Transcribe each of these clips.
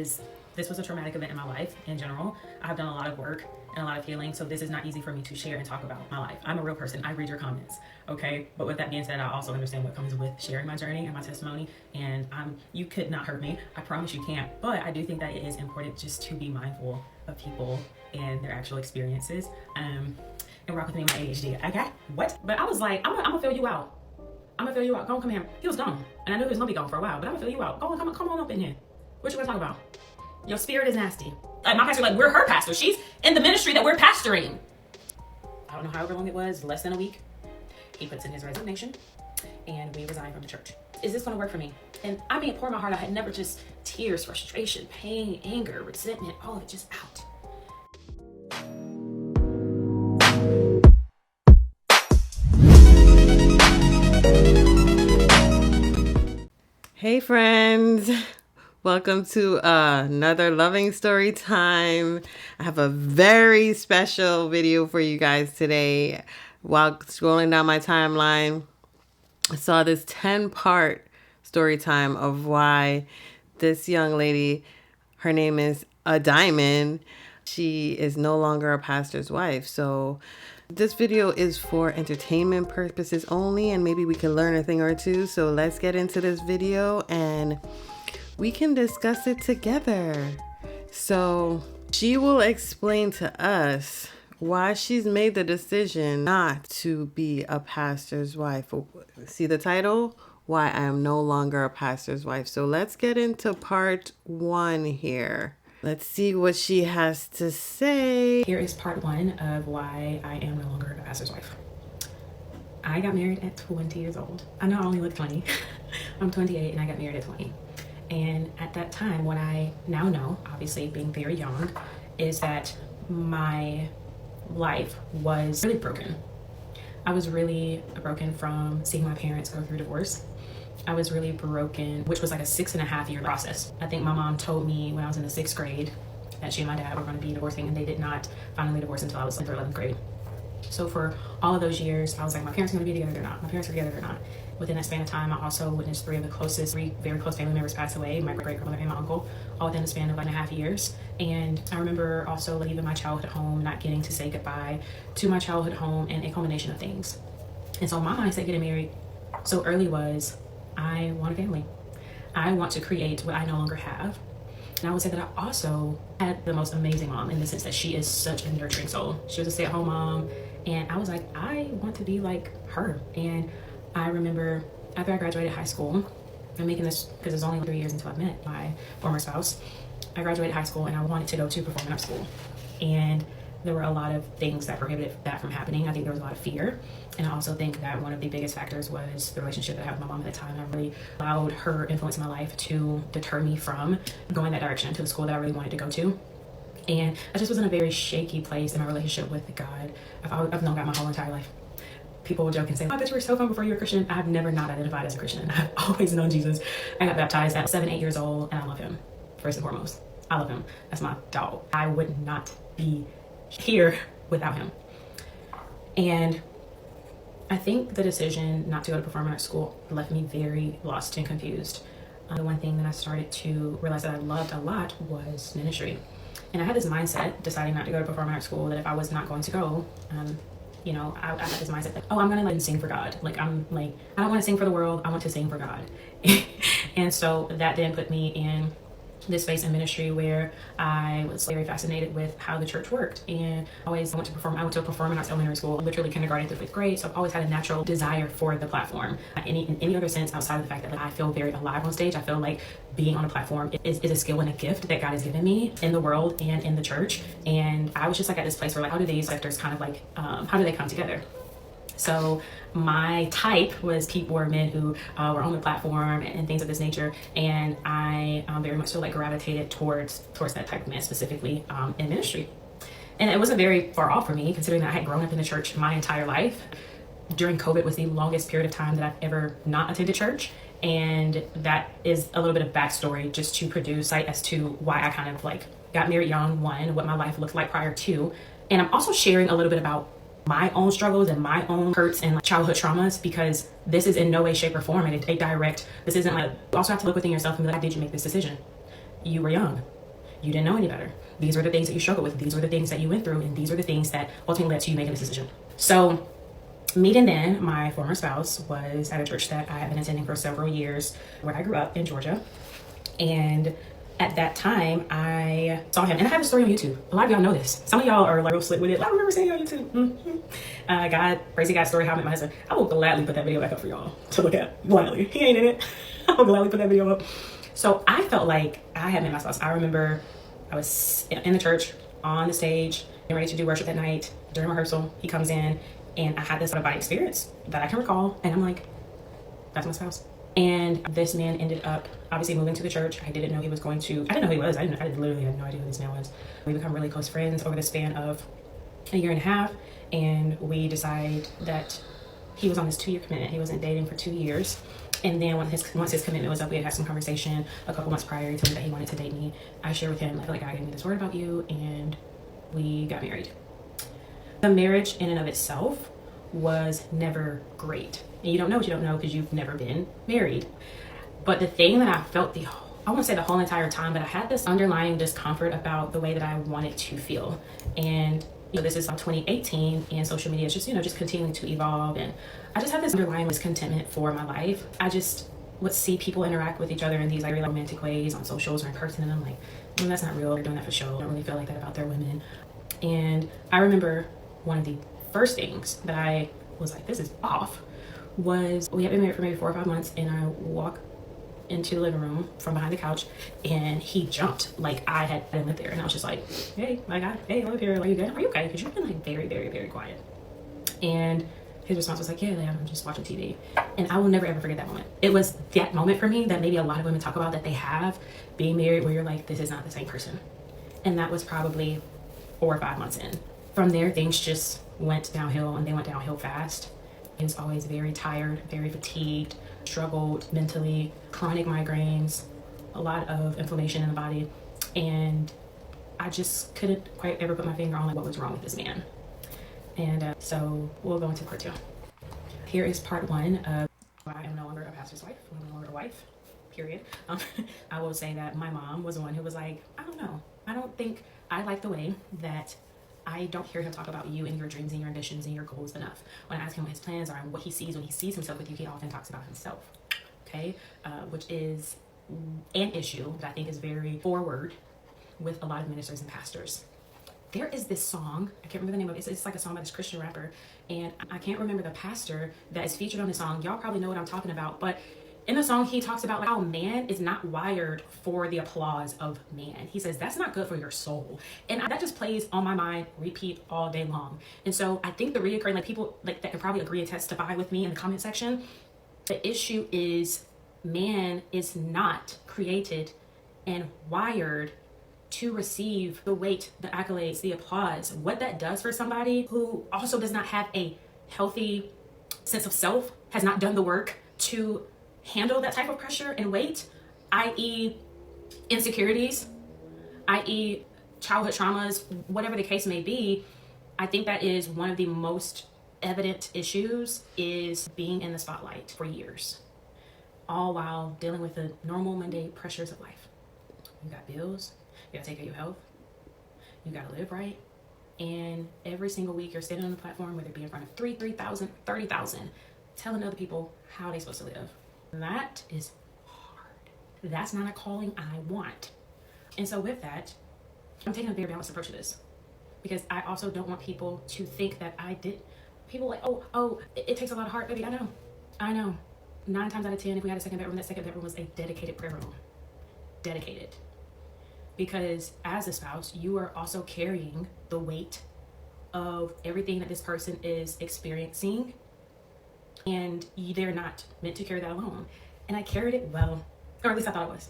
because this was a traumatic event in my life in general. I've done a lot of work and a lot of healing, so this is not easy for me to share and talk about my life. I'm a real person. I read your comments, okay? But with that being said, I also understand what comes with sharing my journey and my testimony, and you could not hurt me. I promise you can't. But I do think that it is important just to be mindful of people and their actual experiences. And rock with me, my ADHD. Okay? What? But I was like, I'm gonna fill you out. I'm gonna fill you out. Go on, come here. He was gone, and I knew he was gonna be gone for a while, but I'm gonna fill you out. Go on, come on up in here. What you gonna talk about? Your spirit is nasty. Like my pastor, like we're her pastor. She's in the ministry that we're pastoring. I don't know however long it was, less than a week. He puts in his resignation, and we resign from the church. Is this gonna work for me? And I mean, pour my heart out. I had never just tears, frustration, pain, anger, resentment, all of it just out. Hey friends, welcome to another loving story time. I have a very special video for you guys today. While scrolling down my timeline, I saw this 10-part story time of why this young lady, her name is a Diamond, she is no longer a pastor's wife. So this video is for entertainment purposes only, and maybe we can learn a thing or two. So let's get into this video and we can discuss it together. So she will explain to us why she's made the decision not to be a pastor's wife. See the title? Why I am no longer a pastor's wife. So let's get into part 1 here. Let's see what she has to say. Here is part 1 of why I am no longer a pastor's wife. I got married at 20 years old. I know I only look 20. I'm 28 and I got married at 20. And at that time, what I now know, obviously being very young, is that my life was really broken. I was really broken from seeing my parents go through divorce. I was really broken, which was like a 6.5-year process. I think my mom told me when I was in the 6th grade that she and my dad were going to be divorcing, and they did not finally divorce until I was in the 11th grade. So for all of those years, I was like, my parents are going to be together or not? My parents are together or not? Within that span of time, I also witnessed 3 very close family members pass away, my great-grandmother and my uncle, all within the span of 1.5 years. And I remember also leaving my childhood home, not getting to say goodbye to my childhood home, and a culmination of things. And so my mindset getting married so early was, I want a family. I want to create what I no longer have. And I would say that I also had the most amazing mom in the sense that she is such a nurturing soul. She was a stay-at-home mom, and I was like, I want to be like her. And I remember after I graduated high school, I'm making this because it's only 3 years until I met my former spouse. I graduated high school and I wanted to go to performing arts school. And there were a lot of things that prohibited that from happening. I think there was a lot of fear. And I also think that one of the biggest factors was the relationship that I had with my mom at the time. I really allowed her influence in my life to deter me from going that direction to the school that I really wanted to go to. And I just was in a very shaky place in my relationship with God. I've known God my whole entire life. People will joke and say, oh, I bet you were so fun before you were a Christian. I've never not identified as a Christian. I've always known Jesus. I got baptized at 7, 8 years old, and I love him, first and foremost. I love him. That's my dog. I would not be here without him. And I think the decision not to go to performing arts school left me very lost and confused. The one thing that I started to realize that I loved a lot was ministry. And I had this mindset, deciding not to go to performing arts school, that if I was not going to go, I had this mindset that, I'm going to sing for God. I don't want to sing for the world. I want to sing for God. And so that then put me in this space in ministry where I was very fascinated with how the church worked. And I went to a performing arts elementary school, literally kindergarten through 5th grade. So I've always had a natural desire for the platform. In any other sense outside of the fact that I feel very alive on stage, I feel like being on a platform is a skill and a gift that God has given me in the world and in the church. And I was just at this place where how do these sectors how do they come together? So my type were men who were on the platform and things of this nature, and I very much so gravitated towards that type of man, specifically in ministry. And it wasn't very far off for me, considering that I had grown up in the church my entire life. During COVID was the longest period of time that I've ever not attended church, and that is a little bit of backstory just to produce sight as to why I got married young, what my life looked like prior to, and I'm also sharing a little bit about my own struggles and my own hurts and childhood traumas, because this is in no way, shape, or form a direct, this isn't you also have to look within yourself and be like, how did you make this decision? You were young. You didn't know any better. These were the things that you struggled with. These were the things that you went through. And these were the things that ultimately led to you making this decision. So meeting then, my former spouse was at a church that I had been attending for several years where I grew up in Georgia. And at that time, I saw him. And I have a story on YouTube. A lot of y'all know this. Some of y'all are like real slick with it. I remember seeing it on YouTube. God, crazy God story, how I met my husband. I will gladly put that video back up for y'all to look at. Gladly. He ain't in it. I will gladly put that video up. So I felt like I had met my spouse. I remember I was in the church, on the stage, getting ready to do worship that night. During rehearsal, he comes in, and I had this out-of-body experience that I can recall. And I'm like, that's my spouse. And this man ended up obviously moving to the church. I didn't know he was going to, I didn't know who he was. I literally had no idea who this man was. We become really close friends over the span of a year and a half. And we decide that he was on this 2-year commitment. He wasn't dating for 2 years. And then once his commitment was up, we had had some conversation a couple months prior. He told me that he wanted to date me. I shared with him, I feel like God gave me this word about you, and we got married. The marriage in and of itself was never great. And you don't know what you don't know because you've never been married. But the thing that I felt I won't say the whole entire time, but I had this underlying discomfort about the way that I wanted to feel. And this is 2018, and social media is just continuing to evolve. And I just have this underlying discontentment for my life. I just would see people interact with each other in these like really romantic ways on socials or in person, and I'm like, that's not real. They're doing that for show. I don't really feel like that about their women. And I remember one of the first things that I was like, this is off, was we had been married for maybe 4 or 5 months, and I walk into the living room from behind the couch, and he jumped like I had been lived there. And I was just like, hey, hey, I live here. Are you good? Are you okay? Because you've been like very, very, very quiet. And his response was like, yeah, I'm just watching TV. And I will never ever forget that moment. It was that moment for me that maybe a lot of women talk about that they have being married, where you're like, this is not the same person. And that was probably 4 or 5 months in. From there, things just went downhill, and they went downhill fast. He was always very tired, very fatigued, struggled mentally, chronic migraines, a lot of inflammation in the body. And I just couldn't quite ever put my finger on like what was wrong with this man. And so we'll go into part 2. Here is part 1 of why I am no longer a pastor's wife. I'm no longer a wife, period. I will say that my mom was the one who was like, I don't know. I don't think I like the way that I don't hear him talk about you and your dreams and your ambitions and your goals enough. When I ask him what his plans are and what he sees when he sees himself with you, he often talks about himself. Okay? Which is an issue that I think is very forward with a lot of ministers and pastors. There is this song, I can't remember the name of it. It's like a song by this Christian rapper, and I can't remember the pastor that is featured on the song. Y'all probably know what I'm talking about, but in the song, he talks about how man is not wired for the applause of man. He says that's not good for your soul. And that just plays on my mind, repeat all day long. And so I think the reoccurring, like people like that can probably agree and testify with me in the comment section, the issue is man is not created and wired to receive the weight, the accolades, the applause. What that does for somebody who also does not have a healthy sense of self, has not done the work to handle that type of pressure and weight, i.e. insecurities, i.e. childhood traumas, whatever the case may be. I think that is one of the most evident issues, is being in the spotlight for years, all while dealing with the normal Monday pressures of life. You got bills, you gotta take care of your health, you gotta live right, and every single week you're sitting on the platform, whether it be in front of 3,000, 30,000, telling other people how they're supposed to live. That is hard. That's not a calling I want. And so with that, I'm taking a very balanced approach to this, because I also don't want people to think that I did. People like, it takes a lot of heart, baby. I know. 9 times out of 10, if we had a second bedroom, that second bedroom was a dedicated prayer room. Dedicated. Because as a spouse, you are also carrying the weight of everything that this person is experiencing, and they're not meant to carry that alone. And I carried it well, or at least I thought I was.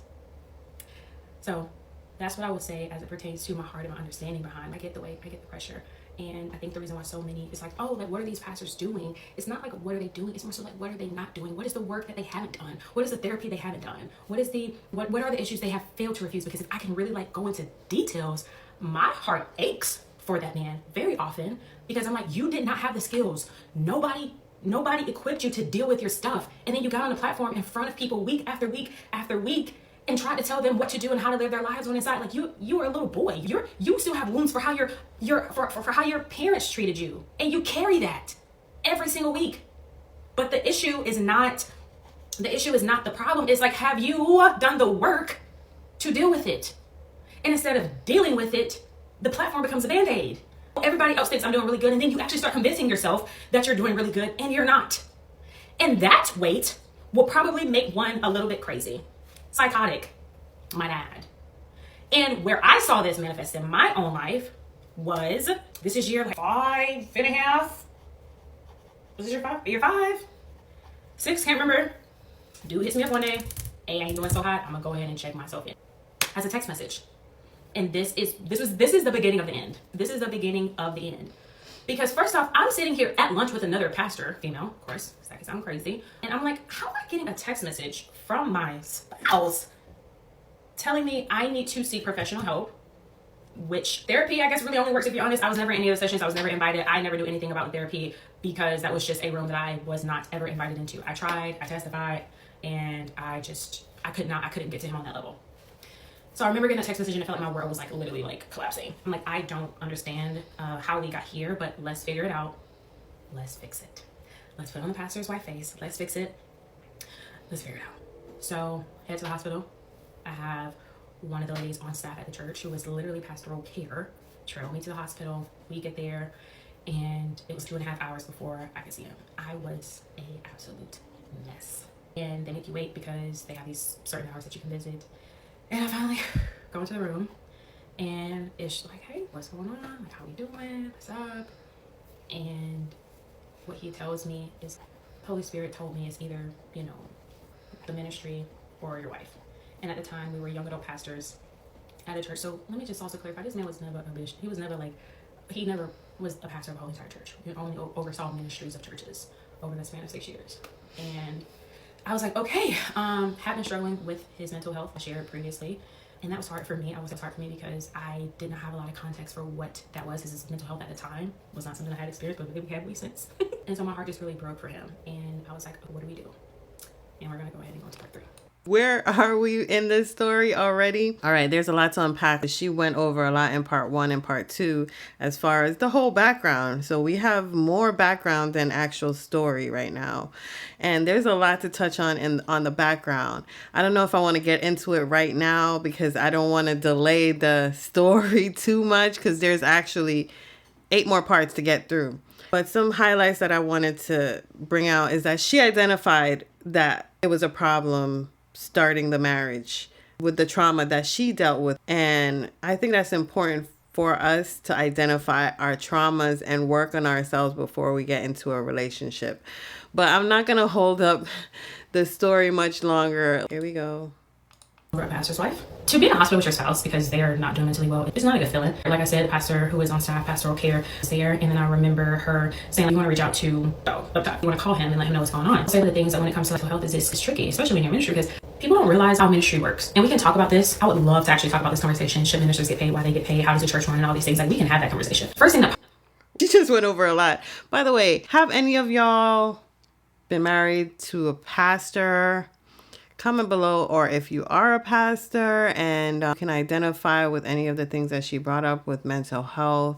So that's what I would say as it pertains to my heart and my understanding behind. I get the weight, I get the pressure. And I think the reason why so many, it's like, what are these pastors doing? It's not like, what are they doing? It's more so like, what are they not doing? What is the work that they haven't done? What is the therapy they haven't done? What are the issues they have failed to refuse? Because if I can really go into details, my heart aches for that man very often, because I'm like, you did not have the skills. Nobody equipped you to deal with your stuff. And then you got on the platform in front of people week after week after week, and try to tell them what to do and how to live their lives when inside, like, you are a little boy. You still have wounds for how for how your parents treated you, and you carry that every single week. But the issue is not the problem. It's like, have you done the work to deal with it? And instead of dealing with it, the platform becomes a band-aid. Everybody else thinks I'm doing really good, and then you actually start convincing yourself that you're doing really good, and you're not. And that weight will probably make one a little bit crazy. Psychotic, might add. And where I saw this manifest in my own life was, this is year like 5.5. Was this year 5? 6, can't remember. Dude hits me up one day. Hey, I ain't doing so hot. I'm gonna go ahead and check myself in. As a text message. And this is the beginning of the end. This is the beginning of the end. Because first off, I'm sitting here at lunch with another pastor, female, of course, that can sound crazy. And I'm like, how am I getting a text message from my spouse telling me I need to seek professional help? Which therapy, I guess, really only works if you're honest. I was never in any of the sessions. I was never invited. I never knew anything about therapy because that was just a room that I was not ever invited into. I tried, I testified, and I couldn't get to him on that level. So I remember getting a text message and it felt like my world was like literally like collapsing. I'm like, I don't understand how we got here, but let's figure it out. Let's fix it. Let's put it on the pastor's white face. Let's fix it. Let's figure it out. So head to the hospital. I have one of the ladies on staff at the church who was literally pastoral care trail me to the hospital. We get there and it was 2.5 hours before I could see him. I was an absolute mess. And they make you wait because they have these certain hours that you can visit. And I finally go into the room and it's like, hey, what's going on? Like, how we doing? What's up? And what he tells me is, Holy Spirit told me it's either, the ministry or your wife. And at the time we were young adult pastors at a church. So let me just also clarify, this man was never a bishop. He never was a pastor of a whole entire church. He only oversaw ministries of churches over the span of 6 years. And I was like, okay, have been struggling with his mental health. I shared previously, and that was hard for me. It was hard for me because I did not have a lot of context for what that was. His mental health at the time was not something I had experienced, but we have since. And so my heart just really broke for him. And I was like, what do we do? And we're gonna go ahead and go to part 3. Where are we in this story already? All right, there's a lot to unpack. She went over a lot in part 1 and part 2 as far as the whole background. So we have more background than actual story right now. And there's a lot to touch on the background. I don't know if I want to get into it right now because I don't want to delay the story too much because there's actually 8 more parts to get through. But some highlights that I wanted to bring out is that she identified that it was a problem starting the marriage with the trauma that she dealt with. And I think that's important for us to identify our traumas and work on ourselves before we get into a relationship. But I'm not going to hold up the story much longer. Here we go. A pastor's wife. To be in a hospital with your spouse because they're not doing mentally well, it's not a good feeling. Like I said, the pastor who is on staff, pastoral care, is there. And then I remember her saying, you want to reach out to, you want to call him and let him know what's going on. So one of the things that when it comes to mental health is it's tricky, especially in your ministry, because people don't realize how ministry works. And we can talk about this. I would love to actually talk about this conversation. Should ministers get paid? Why they get paid? How does the church run? And all these things. Like, we can have that conversation. First thing that She just went over a lot. By the way, have any of y'all been married to a pastor? Comment below, or if you are a pastor and can identify with any of the things that she brought up with mental health,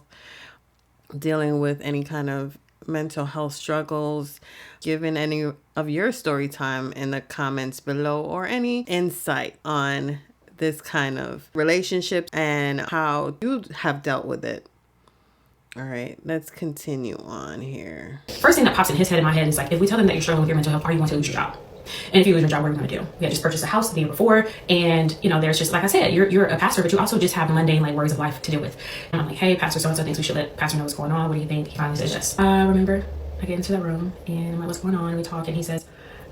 dealing with any kind of mental health struggles, given any of your story time in the comments below, or any insight on this kind of relationship and how you have dealt with it. All right, let's continue on here. First thing that pops in his head and my head is like, if we tell them that you're struggling with your mental health, are you going to lose your job? And if you lose your job, what are you going to do? We had just purchased a house the year before. And, there's just, like I said, you're a pastor, but you also just have mundane, worries of life to deal with. And I'm like, hey, Pastor so-and-so thinks we should let Pastor know what's going on. What do you think? He finally says yes. Remember, I get into the room and I'm like, what's going on? And we talk and he says,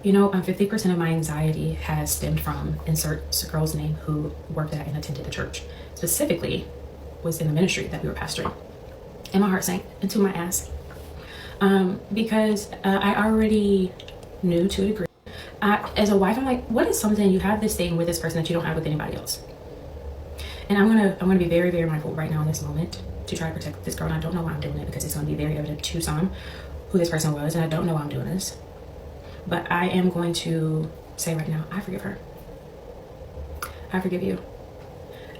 50% of my anxiety has stemmed from insert girl's name who worked at and attended the church. Specifically, was in the ministry that we were pastoring. And my heart sank into my ass. Because I already knew to a degree. As a wife, I'm like, what is something you have this thing with this person that you don't have with anybody else? And I'm gonna be very, very mindful right now in this moment to try to protect this girl. And I don't know why I'm doing it because it's gonna be very evident to some who this person was, and I don't know why I'm doing this. But I am going to say right now, I forgive her. I forgive you.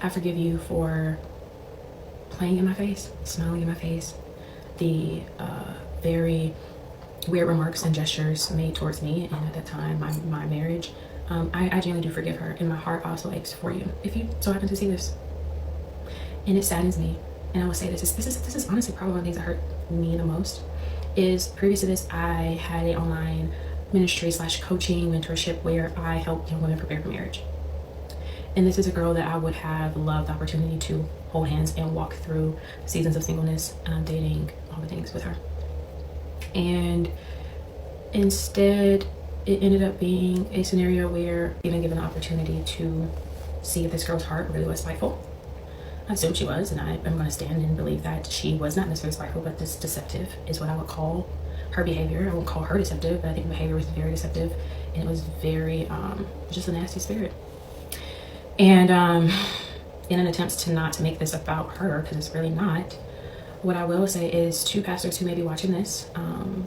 I forgive you for playing in my face, smiling in my face, the very weird remarks and gestures made towards me, and at that time, my marriage. I genuinely do forgive her, and my heart also aches for you if you so happen to see this. And it saddens me. And I will say this is honestly probably one of the things that hurt me the most. Is previous to this, I had an online ministry / coaching mentorship where I help young women prepare for marriage. And this is a girl that I would have loved the opportunity to hold hands and walk through seasons of singleness, dating, all the things with her. And instead, it ended up being a scenario where even given the opportunity to see if this girl's heart really was spiteful. I assumed she was, and I'm going to stand and believe that she was not necessarily spiteful, but this deceptive is what I would call her behavior. I won't call her deceptive, but I think the behavior was very deceptive, and it was very just a nasty spirit. And in an attempt to not to make this about her, because it's really not, what I will say is to pastors who may be watching this,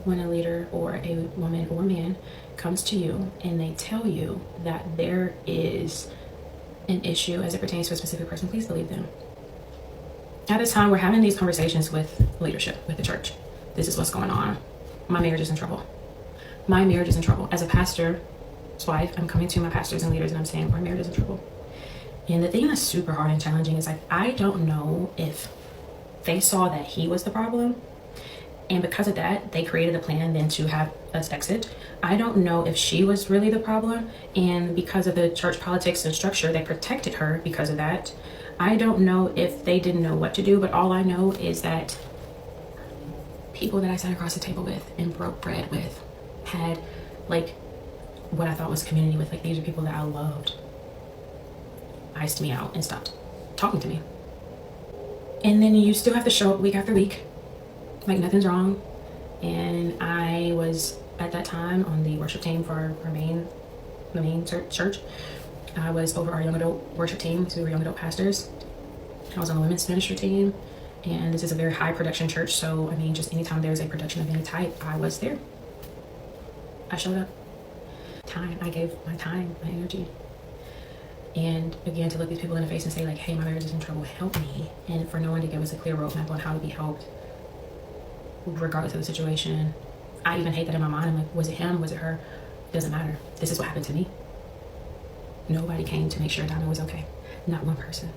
when a leader or a woman or man comes to you and they tell you that there is an issue as it pertains to a specific person, please believe them. At this time, we're having these conversations with leadership, with the church. This is what's going on. My marriage is in trouble. My marriage is in trouble. As a pastor's wife, I'm coming to my pastors and leaders and I'm saying, our marriage is in trouble. And the thing that's super hard and challenging is like, I don't know if they saw that he was the problem, and because of that, they created a plan then to have us exit. I don't know if she was really the problem, and because of the church politics and structure, they protected her because of that. I don't know if they didn't know what to do, but all I know is that people that I sat across the table with and broke bread with had like what I thought was community with. Like, these are people that I loved, iced me out and stopped talking to me. And then you still have to show up week after week like nothing's wrong. And I was at that time on the worship team for the main church. I was over our young adult worship team, so we were young adult pastors. I was on the women's ministry team, and this is a very high production church, so I mean, just anytime there's a production of any type, I was there. I showed up. I gave my time, my energy. And again, to look these people in the face and say like, hey, my marriage is in trouble, help me. And for no one to give us a clear roadmap on how to be helped, regardless of the situation. I even hate that in my mind. I'm like, was it him? Was it her? Doesn't matter. This is what happened to me. Nobody came to make sure Donna was okay. Not one person.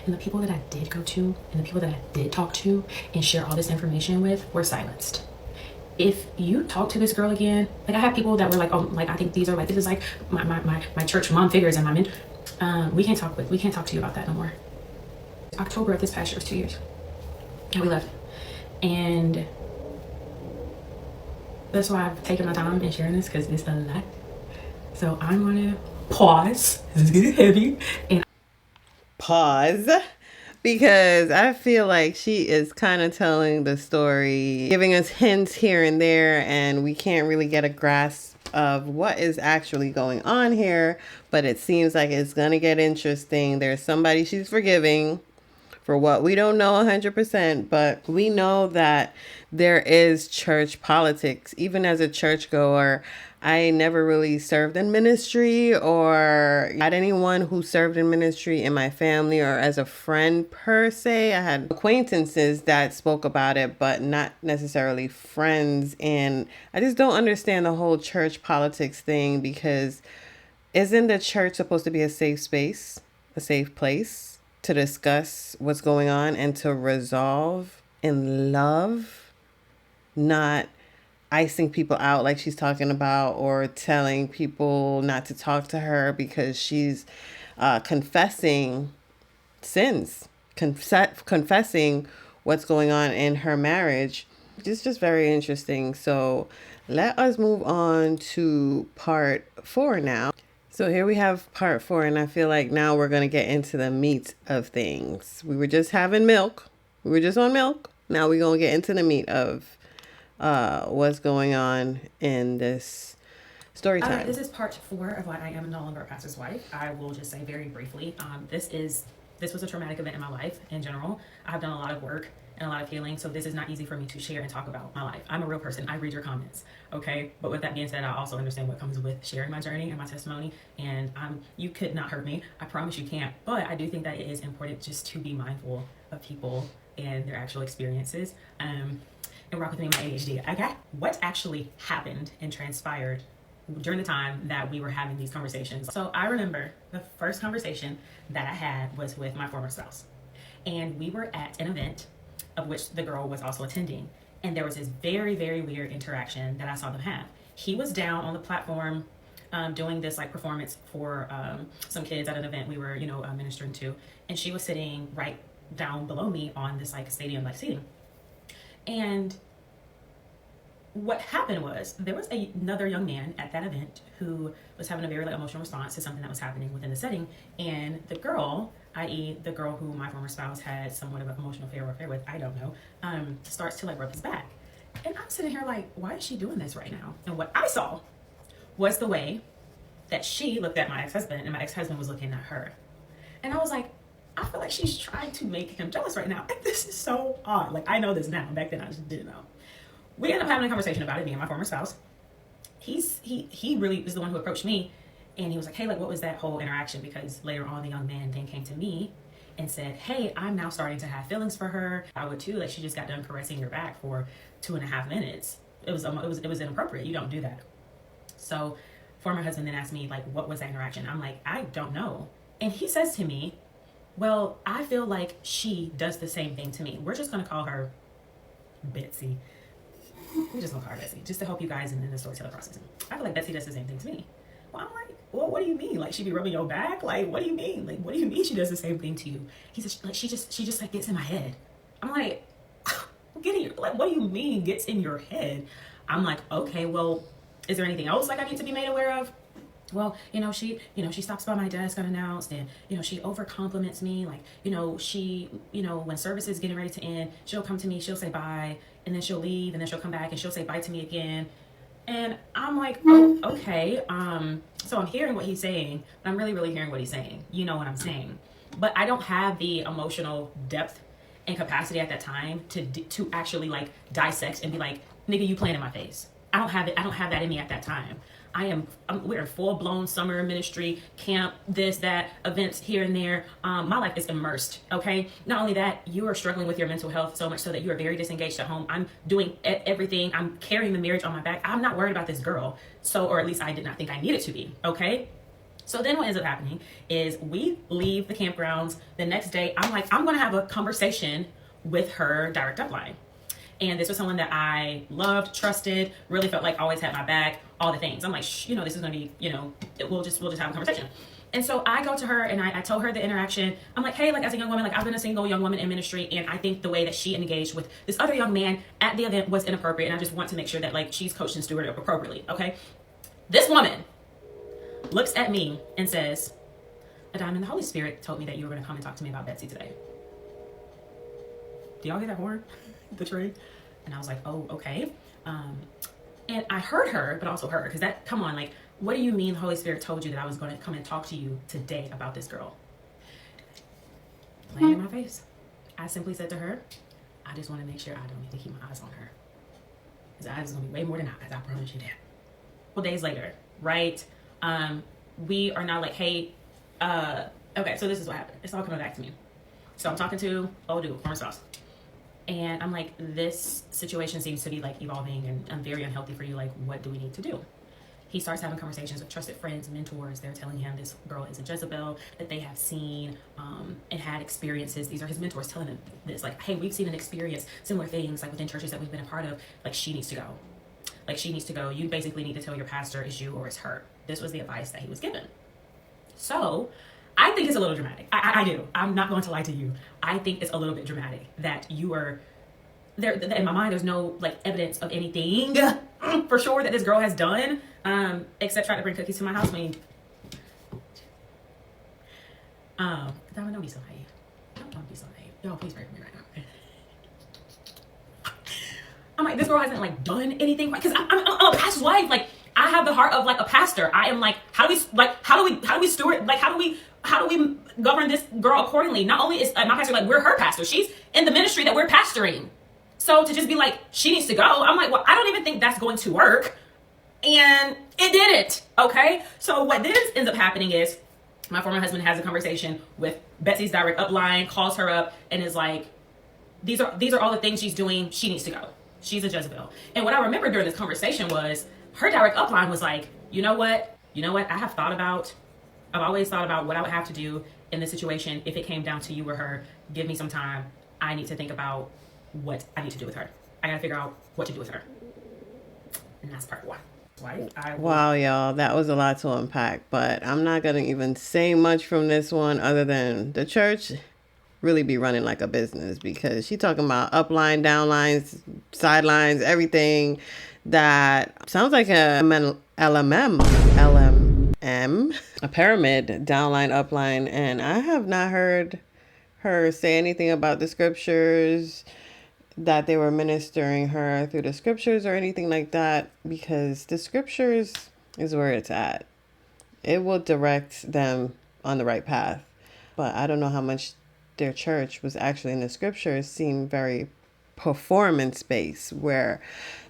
And the people that I did go to and the people that I did talk to and share all this information with were silenced. If you talk to this girl again, like I have people that were like, oh, like I think these are like, this is like my church mom figures and my men. We can't talk to you about that no more. October of this past year was 2 years. And we left. And that's why I've taken my time in sharing this, because it's a lot. So I'm gonna pause. This is getting heavy. And pause, because I feel like she is kind of telling the story, giving us hints here and there, and we can't really get a grasp of what is actually going on here. But it seems like it's gonna get interesting. There's somebody she's forgiving for what we don't know 100%, but we know that there is church politics. Even as a churchgoer, I never really served in ministry or had anyone who served in ministry in my family or as a friend per se. I had acquaintances that spoke about it, but not necessarily friends. And I just don't understand the whole church politics thing, because isn't the church supposed to be a safe space, a safe place to discuss what's going on and to resolve in love, not icing people out like she's talking about, or telling people not to talk to her because she's confessing sins, confessing what's going on in her marriage. It's just very interesting. So let us move on to part 4 now. So here we have part 4, and I feel like now we're going to get into the meat of things. We were just having milk. We were just on milk. Now we're going to get into the meat of what's going on in this story time. This is part 4 of why I am no longer a pastor's wife. I will just say very briefly, this was a traumatic event in my life in general. I've done a lot of work and a lot of healing. So this is not easy for me to share and talk about my life. I'm a real person. I read your comments. Okay. But with that being said, I also understand what comes with sharing my journey and my testimony. And you could not hurt me. I promise you can't. But I do think that it is important just to be mindful of people and their actual experiences. And rock with me, my ADHD. Okay. What actually happened and transpired during the time that we were having these conversations? So I remember the first conversation that I had was with my former spouse. And we were at an event of which the girl was also attending. And there was this very, very weird interaction that I saw them have. He was down on the platform doing this like performance for some kids at an event we were, ministering to. And she was sitting right down below me on this like stadium like seating. And what happened was there was another young man at that event who was having a very like emotional response to something that was happening within the setting. And the girl, i.e. the girl who my former spouse had somewhat of an emotional affair with, I don't know, starts to like rub his back. And I'm sitting here like, why is she doing this right now? And what I saw was the way that she looked at my ex-husband and my ex-husband was looking at her. And I was like, I feel like she's trying to make him jealous right now. Like, this is so odd. Like, I know this now. Back then, I just didn't know. We ended up having a conversation about it, me and my former spouse. He really was the one who approached me, and he was like, hey, like, what was that whole interaction? Because later on, the young man then came to me and said, hey, I'm now starting to have feelings for her. I would too. Like, she just got done caressing your back for 2.5 minutes. It was inappropriate. You don't do that. So former husband then asked me, like, what was that interaction? I'm like, I don't know. And he says to me, well, I feel like she does the same thing to me. We're just going to call her Betsy. We're just going to call her Betsy, just to help you guys in the storytelling process. I feel like Betsy does the same thing to me. Well, I'm like, well, what do you mean? Like, she be rubbing your back? Like, what do you mean? Like, what do you mean she does the same thing to you? He says, like, she just like gets in my head. I'm like, like, what do you mean gets in your head? I'm like, okay, well, is there anything else like I need to be made aware of? Well, she stops by my desk unannounced, and, she over compliments me. Like, she, when service is getting ready to end, she'll come to me, she'll say bye, and then she'll leave, and then she'll come back and she'll say bye to me again. And I'm like, oh, okay. So I'm hearing what he's saying, but I'm really, really hearing what he's saying. You know what I'm saying? But I don't have the emotional depth and capacity at that time to actually like dissect and be like, nigga, you playing in my face. I don't have it. I don't have that in me at that time. We're in full-blown summer ministry, camp, this, that, events here and there. My life is immersed, okay? Not only that, you are struggling with your mental health so much so that you are very disengaged at home. I'm doing everything. I'm carrying the marriage on my back. I'm not worried about this girl. So, or at least I did not think I needed to be, okay? So then what ends up happening is we leave the campgrounds. The next day, I'm like, I'm going to have a conversation with her direct upline. And this was someone that I loved, trusted, really felt like always had my back, all the things. I'm like, this is going to be, we'll just have a conversation. And so I go to her and I tell her the interaction. I'm like, hey, like as a young woman, like I've been a single young woman in ministry, and I think the way that she engaged with this other young man at the event was inappropriate. And I just want to make sure that like she's coached and stewarded appropriately. Okay. This woman looks at me and says, Adame, the Holy Spirit told me that you were going to come and talk to me about Betsy today. Do y'all hear that horn? The tree? And I was like, oh, okay. And I heard her, but also her, because come on, like, what do you mean the Holy Spirit told you that I was going to come and talk to you today about this girl? Laying in my face. I simply said to her, I just want to make sure I don't need to keep my eyes on her. His eyes is going to be way more than eyes, I promise you that. Well, days later, right? We are now like, hey, okay, so this is what happened. It's all coming back to me. So I'm talking to old dude, former spouse. And I'm like, this situation seems to be like evolving and very unhealthy for you. Like, what do we need to do? He starts having conversations with trusted friends, mentors. They're telling him this girl is a Jezebel, that they have seen and had experiences. These are his mentors telling him this, like, hey, we've seen and experienced similar things like within churches that we've been a part of. Like, she needs to go. Like, she needs to go. You basically need to tell your pastor it's you or it's her. This was the advice that he was given. So I think it's a little dramatic. I do. I'm not going to lie to you. I think it's a little bit dramatic that you are there. In my mind, there's no like evidence of anything for sure that this girl has done, except try to bring cookies to my house when. Don't be so naive. Don't be so naive. Y'all, please pray for me right now. I'm like, this girl hasn't like done anything because I'm a pastor's wife. Like, I have the heart of like a pastor. I am like, how do we steward? Like, how do we govern this girl accordingly. Not only is my pastor like, we're her pastor. She's in the ministry that we're pastoring. So to just be like, she needs to go. I'm like, well, I don't even think that's going to work. And it didn't. Okay. So what then ends up happening is my former husband has a conversation with Betsy's direct upline, calls her up and is like, these are all the things she's doing. She needs to go. She's a Jezebel. And what I remember during this conversation was her direct upline was like, you know what? I've always thought about what I would have to do in this situation if it came down to you or her. Give me some time. I need to think about what I need to do with her. I got to figure out what to do with her. And that's part one. Wow, y'all, that was a lot to unpack, but I'm not going to even say much from this one other than the church really be running like a business, because she talking about upline, downlines, sidelines, everything that sounds like a LMM, a pyramid, downline, upline, and I have not heard her say anything about the scriptures, that they were ministering her through the scriptures or anything like that, because the scriptures is where it's at. It will direct them on the right path. But I don't know how much their church was actually in the scriptures. Seemed very performance based, where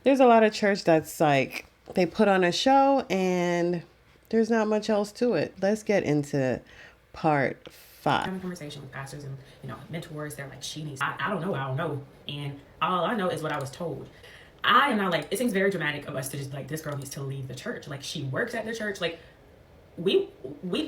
there's a lot of church that's like they put on a show and there's not much else to it. Let's get into part 5. Having a conversation with pastors and mentors, they're like, she needs. I don't know, and all I know is what I was told. I am not like, it seems very dramatic of us to just like, this girl needs to leave the church. Like, she works at the church. Like, we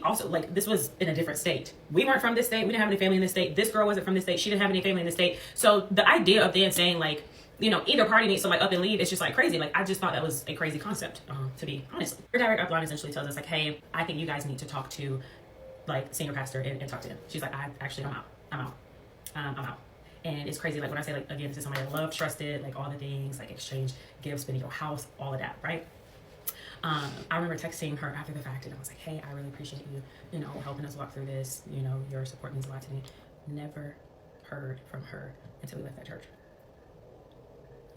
also, like, this was in a different state. We weren't from this state. We didn't have any family in this state. This girl wasn't from this state. She didn't have any family in this state. So the idea of then saying like, either party needs to like up and leave, it's just like crazy. Like, I just thought that was a crazy concept, to be honest. Her direct upline essentially tells us like, hey, I think you guys need to talk to like senior pastor and talk to him. She's like, I'm out. And it's crazy. Like, when I say, like, again, this is somebody I love, trusted, like all the things, like exchange gifts, been in your house, all of that, right? I remember texting her after the fact and I was like, hey, I really appreciate you, helping us walk through this. Your support means a lot to me. Never heard from her until we left that church.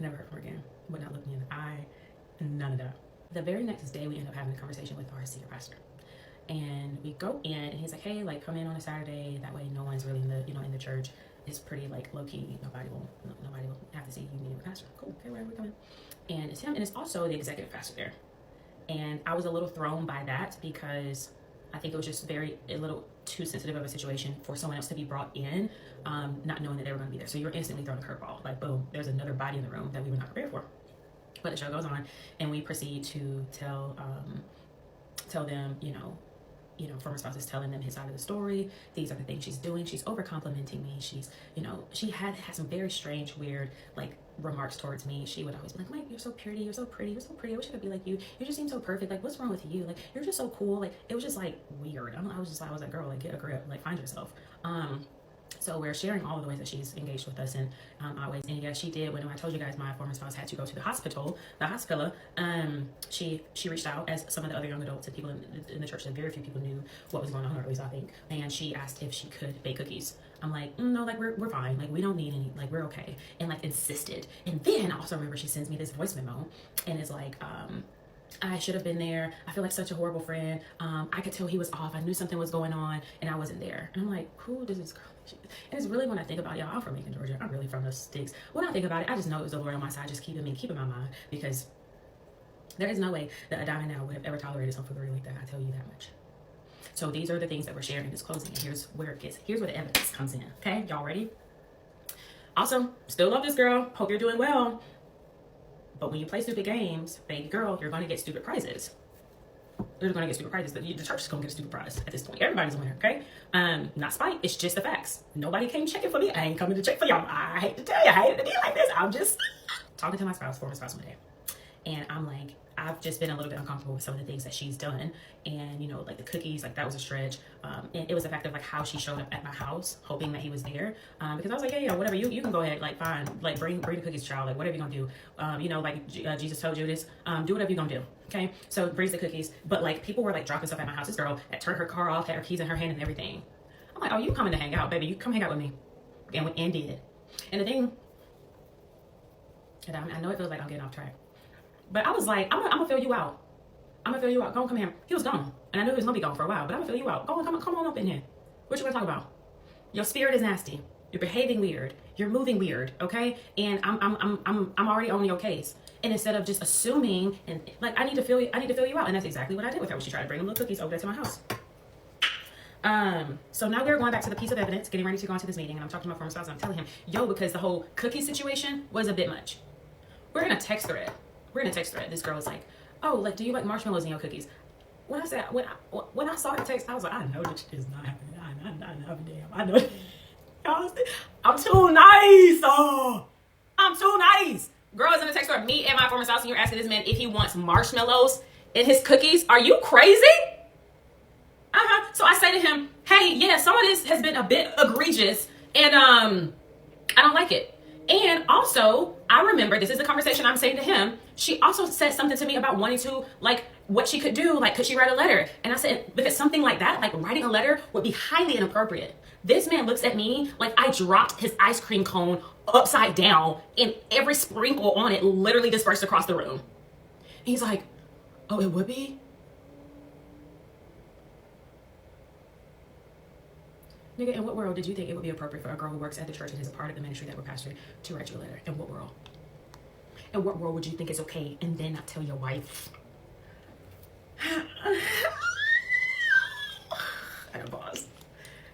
Never heard from her again. Would not look me in the eye. None of that. The very next day, we end up having a conversation with our senior pastor. And we go in and he's like, hey, like, come in on a Saturday. That way no one's really in the, in the church. It's pretty like low key. Nobody will have to see you meeting with the pastor. Cool. Okay, where are we coming? And it's him, and it's also the executive pastor there. And I was a little thrown by that because I think it was just a little too sensitive of a situation for someone else to be brought in, not knowing that they were going to be there. So you're instantly thrown a curveball. Like, boom, there's another body in the room that we were not prepared for. But the show goes on, and we proceed to tell them, former spouse is telling them his side of the story. These are the things she's doing. She's over complimenting me. She's, she had some very strange, weird, like, remarks towards me. She would always be like, Mike, you're so pretty. You're so pretty. You're so pretty. I wish I could be like you. You just seem so perfect. Like, what's wrong with you? Like, you're just so cool. Like, it was just like weird. I was like, girl, like, get a grip. Like, find yourself. So we're sharing all of the ways that she's engaged with us, and always. And yeah, she did. When I told you guys my former spouse had to go to the hospital, she reached out, as some of the other young adults and people in the church, and very few people knew what was going on, or at least I think. And she asked if she could bake cookies. I'm like, no, like we're fine. Like, we don't need any. Like, we're okay. And like insisted. And then I also remember she sends me this voice memo, and is like, I should have been there. I feel like such a horrible friend. I could tell he was off. I knew something was going on, and I wasn't there. And I'm like, who does this girl? And it's really, when I think about it, y'all, I'm from Macon, Georgia. I'm really from the sticks. When I think about it, I just know it was the Lord on my side, just keeping my mind, because there is no way that a diamond now would have ever tolerated something like that. I tell you that much. So these are the things that we're sharing in this closing, and here's where the evidence comes in. Okay, y'all ready? Also, still love this girl. Hope you're doing well. But when you play stupid games, baby girl, you're going to get stupid prizes. You're going to get stupid prizes. The church is going to get a stupid prize at this point. Everybody's a winner, okay? Not spite. It's just the facts. Nobody came checking for me. I ain't coming to check for y'all. I hate to tell you. I hate it to be like this. I'm just talking to my former spouse one day. And I'm like, I've just been a little bit uncomfortable with some of the things that she's done. And, like the cookies, like that was a stretch. And it was the fact of like how she showed up at my house, hoping that he was there. Because I was like, yeah, whatever, you can go ahead, like, fine, like bring the cookies, child, like whatever you're gonna do. Like Jesus told Judas, do whatever you're gonna do. Okay, so brings the cookies, but like people were like dropping stuff at my house. This girl had turned her car off, had her keys in her hand and everything. I'm like, oh, you coming to hang out, baby? You come hang out with me, and did. And the thing, and I know it feels like I'm getting off track, but I was like, I'm gonna fill you out. I'm gonna fill you out. Go on, come here. He was gone, and I knew he was gonna be gone for a while, but I'm gonna fill you out. Go on, come on up in here. What you want to talk about? Your spirit is nasty. You're behaving weird. You're moving weird, okay? And I'm already on your case. And instead of just assuming and like I need to feel you out. And that's exactly what I did with her when she tried to bring them little cookies over there to my house. So now we're going back to the piece of evidence, getting ready to go into this meeting, and I'm talking to my former spouse, and I'm telling him, yo, because the whole cookie situation was a bit much. We're in a text thread. This girl is like, oh, like, do you like marshmallows in your cookies? When I saw the text, I was like, I know this is not happening. I know. I'm too nice. Oh, I'm too nice. Girl is in the text thread, me and my former spouse, and you're asking this man if he wants marshmallows in his cookies. Are you crazy? So I say to him, hey, yeah, some of this has been a bit egregious, and I don't like it. And also, I remember, this is the conversation I'm saying to him, she also said something to me about wanting to, like, what she could do, like, could she write a letter? And I said, because something like that, like writing a letter, would be highly inappropriate. This man looks at me like I dropped his ice cream cone upside down, and every sprinkle on it literally dispersed across the room. He's like, oh, it would be? Nigga, in what world did you think it would be appropriate for a girl who works at the church and is a part of the ministry that we're pastoring to write you a letter? In what world? In what world would you think it's okay and then not tell your wife? I gotta pause.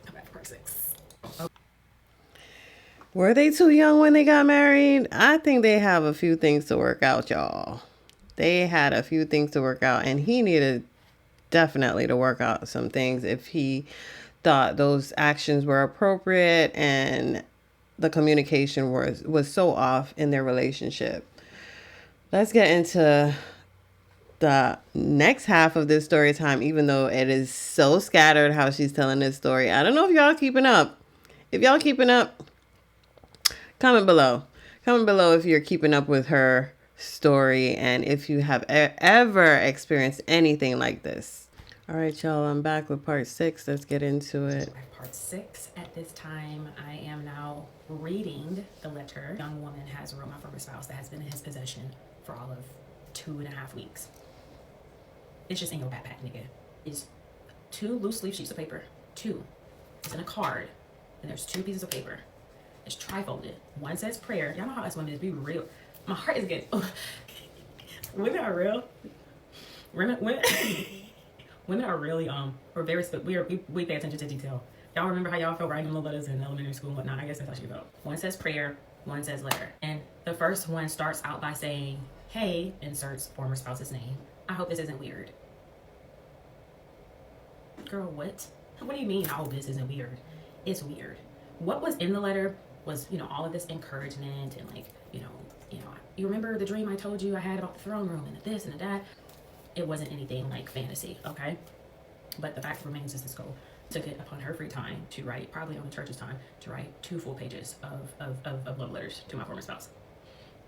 Come back for part 6. Oh. Were they too young when they got married? I think they have a few things to work out, y'all. They had a few things to work out, and he needed definitely to work out some things if he thought those actions were appropriate and the communication was so off in their relationship. Let's get into the next half of this story time, even though it is so scattered how she's telling this story. I don't know if y'all keeping up. If y'all keeping up, comment below. Comment below if you're keeping up with her story and if you have ever experienced anything like this. All right, y'all, I'm back with part 6. Let's get into it. Part 6. At this time, I am now reading the letter a young woman has wrote my former spouse that has been in his possession for all of 2.5 weeks. It's just in your backpack, nigga. It's 2 loose leaf sheets of paper. 2. It's in a card. And there's 2 pieces of paper. It's tri-folded. One says prayer. Y'all know how us women is. Be real. My heart is getting... Women are real. Women are really we're very we pay attention to detail. Y'all remember how y'all felt writing little letters in elementary school and whatnot? I guess that's how she felt. One says prayer, one says letter. And the first one starts out by saying, hey, inserts former spouse's name. I hope this isn't weird. Girl, what? What do you mean I hope this isn't weird? It's weird. What was in the letter was, all of this encouragement and like, you remember the dream I told you I had about the throne room and the this and the that? It wasn't anything like fantasy, okay? But the fact remains is this girl took it upon her free time to write, probably on the church's time, to write 2 full pages of love letters to my former spouse.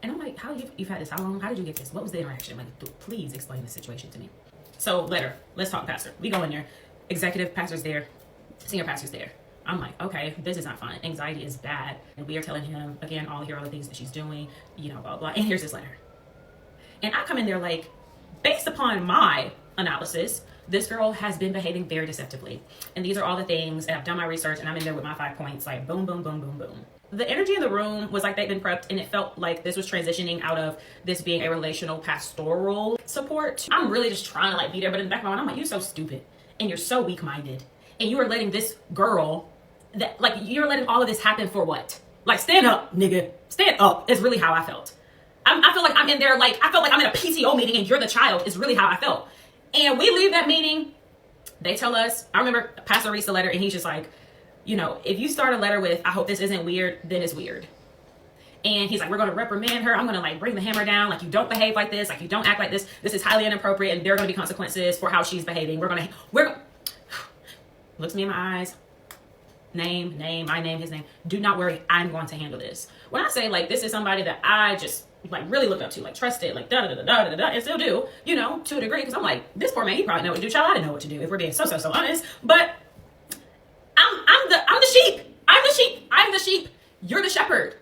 And I'm like, you've had this how long? How did you get this? What was the interaction? Like, please explain the situation to me. So letter, let's talk pastor. We go in there, executive pastor's there, senior pastor's there. I'm like, okay, this is not fun. Anxiety is bad. And we are telling him, again, all the things that she's doing, blah, blah. And here's this letter. And I come in there like, based upon my analysis, this girl has been behaving very deceptively. And these are all the things, and I've done my research, and I'm in there with my 5 points, like boom, boom, boom, boom, boom. The energy in the room was like they'd been prepped, and it felt like this was transitioning out of this being a relational pastoral support. I'm really just trying to like be there, but in the back of my mind, I'm like, you're so stupid, and you're so weak-minded, and you are letting this girl, you're letting all of this happen for what? Like, stand up, nigga. Stand up is really how I felt. I feel like I'm in there, I felt like I'm in a PTO meeting and you're the child is really how I felt. And we leave that meeting. They tell us, I remember Pastor reads the letter and he's just like, if you start a letter with, I hope this isn't weird, then it's weird. And he's like, we're going to reprimand her. I'm going to bring the hammer down. Like, you don't behave like this. Like, you don't act like this. This is highly inappropriate and there are going to be consequences for how she's behaving. Looks me in my eyes. Name, my name, his name. Do not worry. I'm going to handle this. When I say this is somebody that I just really look up to, trusted, and still do, to a degree, because I'm like, this poor man, he probably know what to do. Child, I didn't know what to do, if we're being so honest. But I'm the sheep. I'm the sheep. You're the shepherd.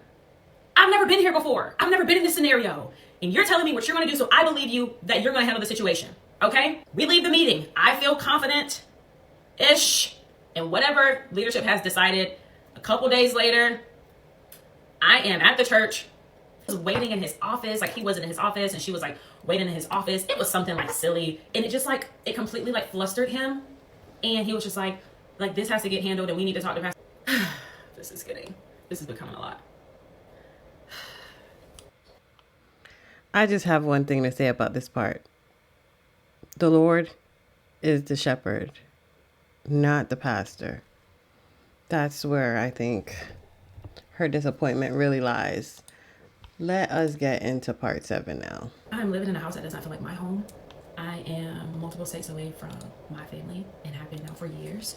I've never been here before. I've never been in this scenario. And you're telling me what you're going to do, so I believe you that you're going to handle the situation. Okay? We leave the meeting. I feel confident-ish. And whatever leadership has decided, a couple days later, I am at the church, was waiting in his office. Like, he wasn't in his office, and she was like waiting in his office. It was something like silly, and it just like, it completely like flustered him, and he was just like this has to get handled, and we need to talk to pastor. This is becoming a lot. I just have one thing to say about this part. The Lord is the shepherd, not the pastor. That's where I think her disappointment really lies. Let us get into part 7 now. I'm living in a house that does not feel like my home. I am multiple states away from my family and have been now for years.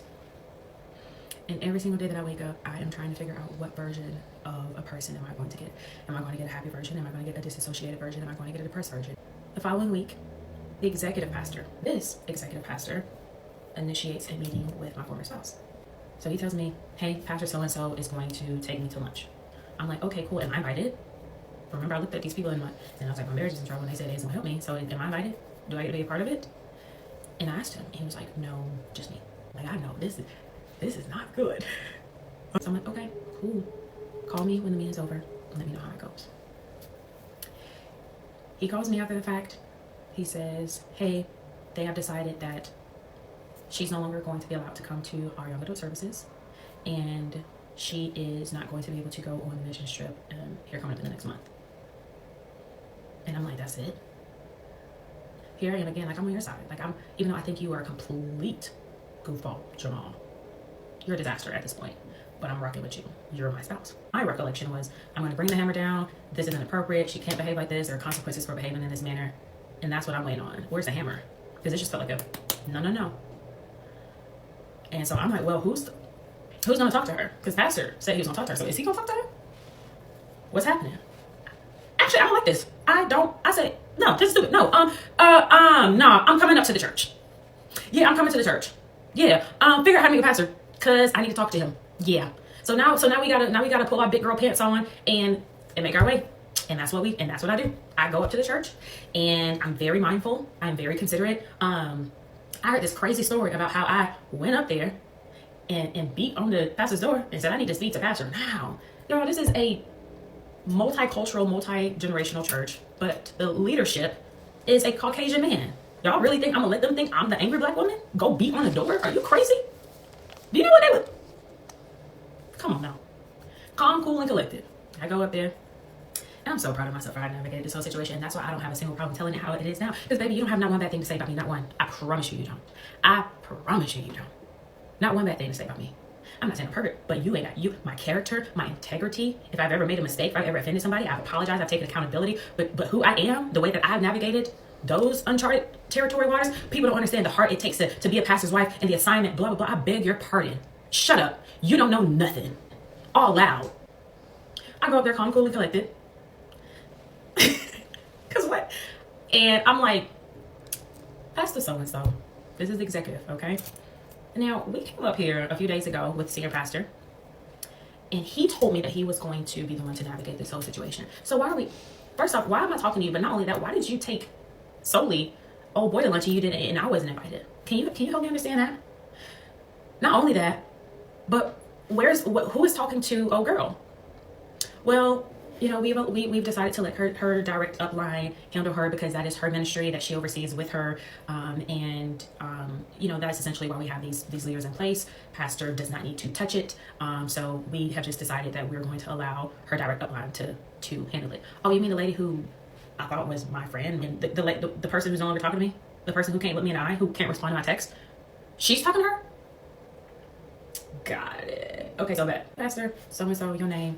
And every single day that I wake up, I am trying to figure out what version of a person am I going to get. Am I going to get a happy version? Am I going to get a disassociated version? Am I going to get a depressed version? The following week, this executive pastor, initiates a meeting with my former spouse. So he tells me, hey, Pastor so-and-so is going to take me to lunch. I'm like, okay, cool. Am I invited? Remember, I looked at these people and I was like, my marriage is in trouble, and they said it's going to help me. So am I invited? Do I get to be a part of it? And I asked him, and he was like, no, just me. Like, I know, this is not good. So I'm like, okay, cool. Call me when the meeting's over and let me know how it goes. He calls me after the fact. He says, hey, they have decided that she's no longer going to be allowed to come to our young adult services, and she is not going to be able to go on the mission trip here coming up in the next month. And I'm like, that's it? Here I am again, like, I'm on your side. Like, even though I think you are a complete goofball, Jamal. You're a disaster at this point, but I'm rocking with you. You're my spouse. My recollection was, I'm going to bring the hammer down. This isn't appropriate. She can't behave like this. There are consequences for behaving in this manner. And that's what I'm waiting on. Where's the hammer? Because it just felt like a no. And so I'm like, well, who's going to talk to her? Because Pastor said he was going to talk to her. So is he going to talk to her? What's happening? Actually, I don't like this. I said, no, this is stupid. No, no, I'm coming up to the church. Yeah, I'm coming to the church. Yeah, figure out how to make a pastor, because I need to talk to him. Yeah. So now we gotta pull our big girl pants on and make our way. And that's what I do. I go up to the church, and I'm very mindful. I'm very considerate. I heard this crazy story about how I went up there and beat on the pastor's door and said, I need to speak to pastor now. Y'all, this is a multicultural, multi-generational church, but the leadership is a Caucasian man. Y'all really think I'm gonna let them think I'm the angry black woman? Go beat on the door? Are you crazy? Do you know what they would? Come on now. Calm, cool, and collected. I go up there, and I'm so proud of myself for how I navigated this whole situation. And that's why I don't have a single problem telling it how it is now. Because, baby, you don't have not one bad thing to say about me. Not one. I promise you don't. I promise you don't. Not one bad thing to say about me. I'm not saying I'm perfect, but my character, my integrity. If I've ever made a mistake, if I've ever offended somebody, I've apologized, I've taken accountability. But who I am, the way that I've navigated those uncharted territory waters, people don't understand the heart it takes to be a pastor's wife and the assignment, blah, blah, blah. I beg your pardon. Shut up. You don't know nothing. All loud. I go up there calm, cool, and collected. Because what? And I'm like, Pastor so-and-so, this is the executive, okay? Now, we came up here a few days ago with senior pastor, and he told me that he was going to be the one to navigate this whole situation. So first off, why am I talking to you? But not only that, why did you take solely old boy to lunch and you didn't, and I wasn't invited? Can you help me understand that? Not only that, but who is talking to old girl? Well, you know, we've decided to let her direct upline handle her, because that is her ministry that she oversees with her, and you know, that's essentially why we have these leaders in place. Pastor does not need to touch it, so we have just decided that we're going to allow her direct upline to handle it. Oh, you mean the lady who I thought was my friend, and the person who's no longer talking to me, the person who can't look me in the eye, who can't respond to my text, she's talking to her? Got it. Okay, so that Pastor so-and-so, your name.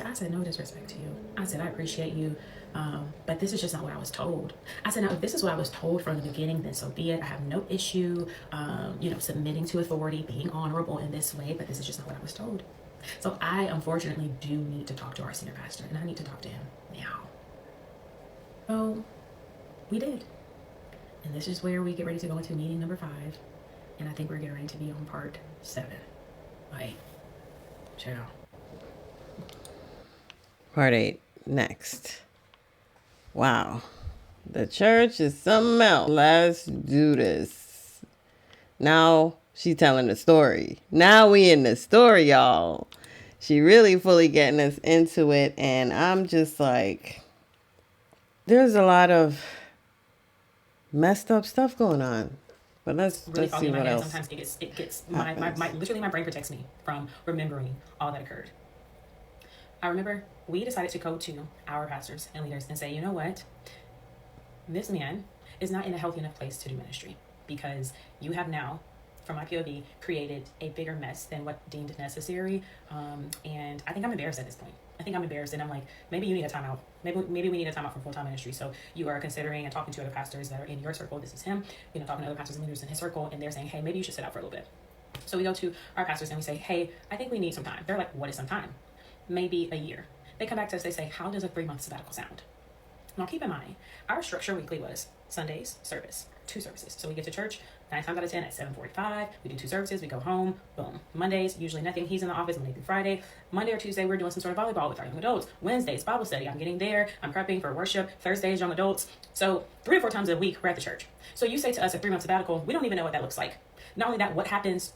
I said, no disrespect to you. I said, I appreciate you, but this is just not what I was told. I said, now, if this is what I was told from the beginning, then so be it. I have no issue, you know, submitting to authority, being honorable in this way, but this is just not what I was told. So I, unfortunately, do need to talk to our senior pastor, and I need to talk to him now. So we did. And this is where we get ready to go into meeting number 5, and I think we're getting ready to be on part 7. Like, ciao. Part 8 next. Wow. The church is something else. Let's do this. Now she telling the story. Now we in the story, y'all. She really fully getting us into it, and I'm just like, there's a lot of messed up stuff going on. But let's Really see foggy in what my head. else. Sometimes it gets my literally my brain protects me from remembering all that occurred. I remember we decided to go to our pastors and leaders and say, you know what? This man is not in a healthy enough place to do ministry, because you have now, from my POV, created a bigger mess than what deemed necessary. And I think I'm embarrassed at this point. I think I'm embarrassed, and I'm like, maybe you need a timeout. Maybe we need a timeout from full-time ministry. So you are considering and talking to other pastors that are in your circle. This is him, talking to other pastors and leaders in his circle, and they're saying, hey, maybe you should sit out for a little bit. So we go to our pastors and we say, hey, I think we need some time. They're like, what is some time? Maybe a year. They come back to us, they say, how does a 3-month sabbatical sound? Now keep in mind, our structure weekly was Sundays, service, 2 services. So we get to church 9 times out of 10 at 7:45. We do 2 services. We go home. Boom. Mondays, usually nothing. He's in the office Monday through Friday. Monday or Tuesday, we're doing some sort of volleyball with our young adults. Wednesdays, Bible study. I'm getting there. I'm prepping for worship. Thursdays, young adults. So 3 or 4 times a week, we're at the church. So you say to us a 3-month sabbatical, we don't even know what that looks like. Not only that, what happens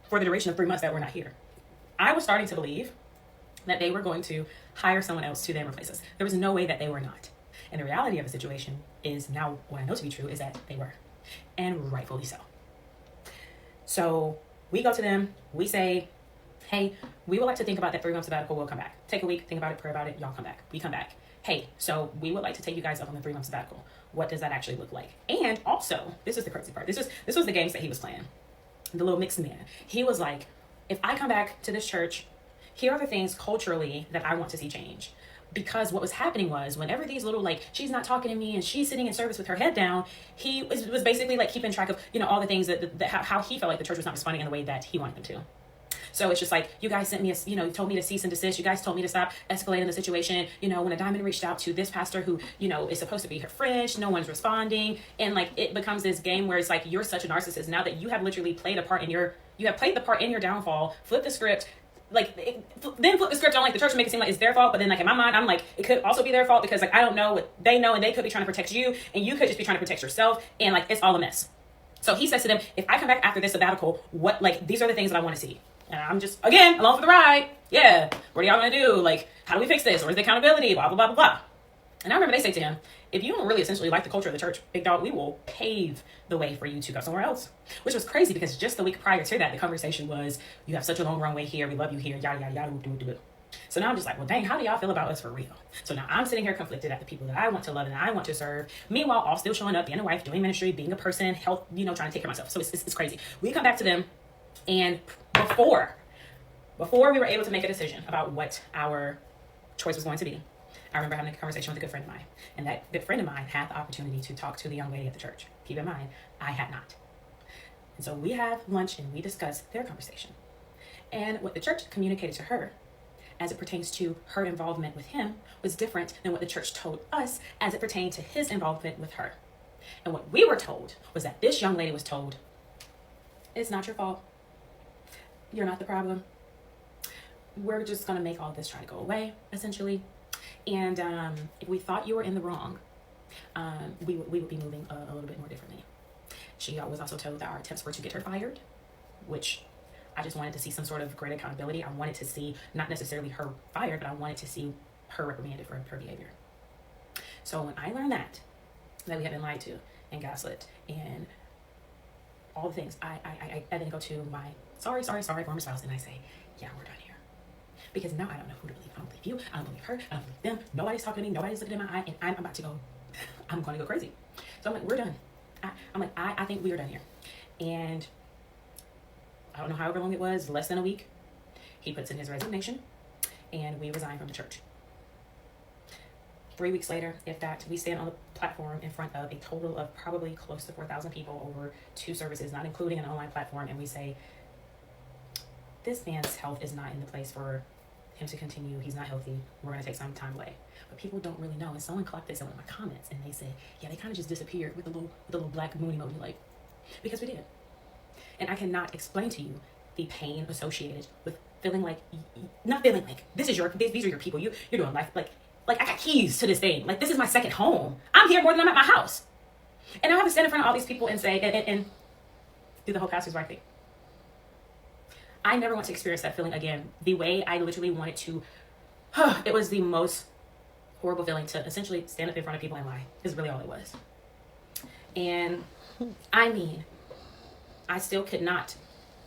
for the duration of 3 months that we're not here? I was starting to believe that they were going to hire someone else to then replace us. There was no way that they were not. And the reality of the situation is, now what I know to be true is that they were, and rightfully so. So we go to them, we say, hey, we would like to think about that 3-month sabbatical. We'll come back. Take a week, think about it, pray about it, y'all come back. We come back. Hey, so we would like to take you guys up on the 3-month sabbatical. What does that actually look like? And also, this is the crazy part. This was the games that he was playing. The little mixed man. He was like, if I come back to this church, here are the things culturally that I want to see change. Because what was happening was, whenever these little, like, she's not talking to me and she's sitting in service with her head down, he was basically like keeping track of, all the things that how he felt like the church was not responding in the way that he wanted them to. So it's just like, you guys sent me told me to cease and desist. You guys told me to stop escalating the situation. When a diamond reached out to this pastor who, is supposed to be her friend, no one's responding. And like, it becomes this game where it's like, you're such a narcissist now that you have literally played the part in your downfall, flip the script, then flip the script on like the church and make it seem like it's their fault, but then like in my mind I'm like, it could also be their fault, because like I don't know what they know, and they could be trying to protect you, and you could just be trying to protect yourself, and like it's all a mess. So he says to them, if I come back after this sabbatical, what, like, these are the things that I want to see. And I'm just, again, along for the ride. Yeah, what are y'all gonna do? Like, how do we fix this? Where's the accountability? Blah blah blah blah blah. And I remember they say to him, if you don't really essentially like the culture of the church, big dog, we will pave the way for you to go somewhere else. Which was crazy, because just the week prior to that, the conversation was, you have such a long runway here, we love you here, yada, yada, yada, do it. So now I'm just like, well, dang, how do y'all feel about us for real? So now I'm sitting here conflicted at the people that I want to love and I want to serve. Meanwhile, all still showing up, being a wife, doing ministry, being a person, health, trying to take care of myself. So it's crazy. We come back to them, and before we were able to make a decision about what our choice was going to be, I remember having a conversation with a good friend of mine, and that good friend of mine had the opportunity to talk to the young lady at the church. Keep in mind, I had not. And so we have lunch and we discuss their conversation. And what the church communicated to her, as it pertains to her involvement with him, was different than what the church told us as it pertained to his involvement with her. And what we were told was that this young lady was told, it's not your fault. You're not the problem. We're just going to make all this try to go away, essentially. And if we thought you were in the wrong, we would be moving a little bit more differently. She was also told that our attempts were to get her fired, which I just wanted to see some sort of great accountability. I wanted to see not necessarily her fired, but I wanted to see her reprimanded for her behavior. So when I learned that we had been lied to and gaslit and all the things, I then go to my sorry former spouse, and I say, yeah, we're done here. Because now I don't know who to believe. I don't believe you. I don't believe her. I don't believe them. Nobody's talking to me. Nobody's looking in my eye. And I'm about to go. I'm going to go crazy. So I'm like, we're done. I think we are done here. And I don't know however long it was, less than a week, he puts in his resignation, and we resign from the church. 3 weeks later, if that, we stand on the platform in front of a total of probably close to 4,000 people over 2 services, not including an online platform, and we say, this man's health is not in the place for him to continue. He's not healthy. We're going to take some time away. But people don't really know. And someone clocked this in one of my comments, and they said, yeah, they kind of just disappeared with the little black moon emoji, like, because we did. And I cannot explain to you the pain associated with feeling like, not feeling like, these are your people. You're doing life. Like I got keys to this thing. Like, this is my second home. I'm here more than I'm at my house. And I have to stand in front of all these people and say, and do the whole pastor's wife thing. I never want to experience that feeling again. The way I literally wanted to, it was the most horrible feeling to essentially stand up in front of people and lie, is really all it was. And I mean, I still could not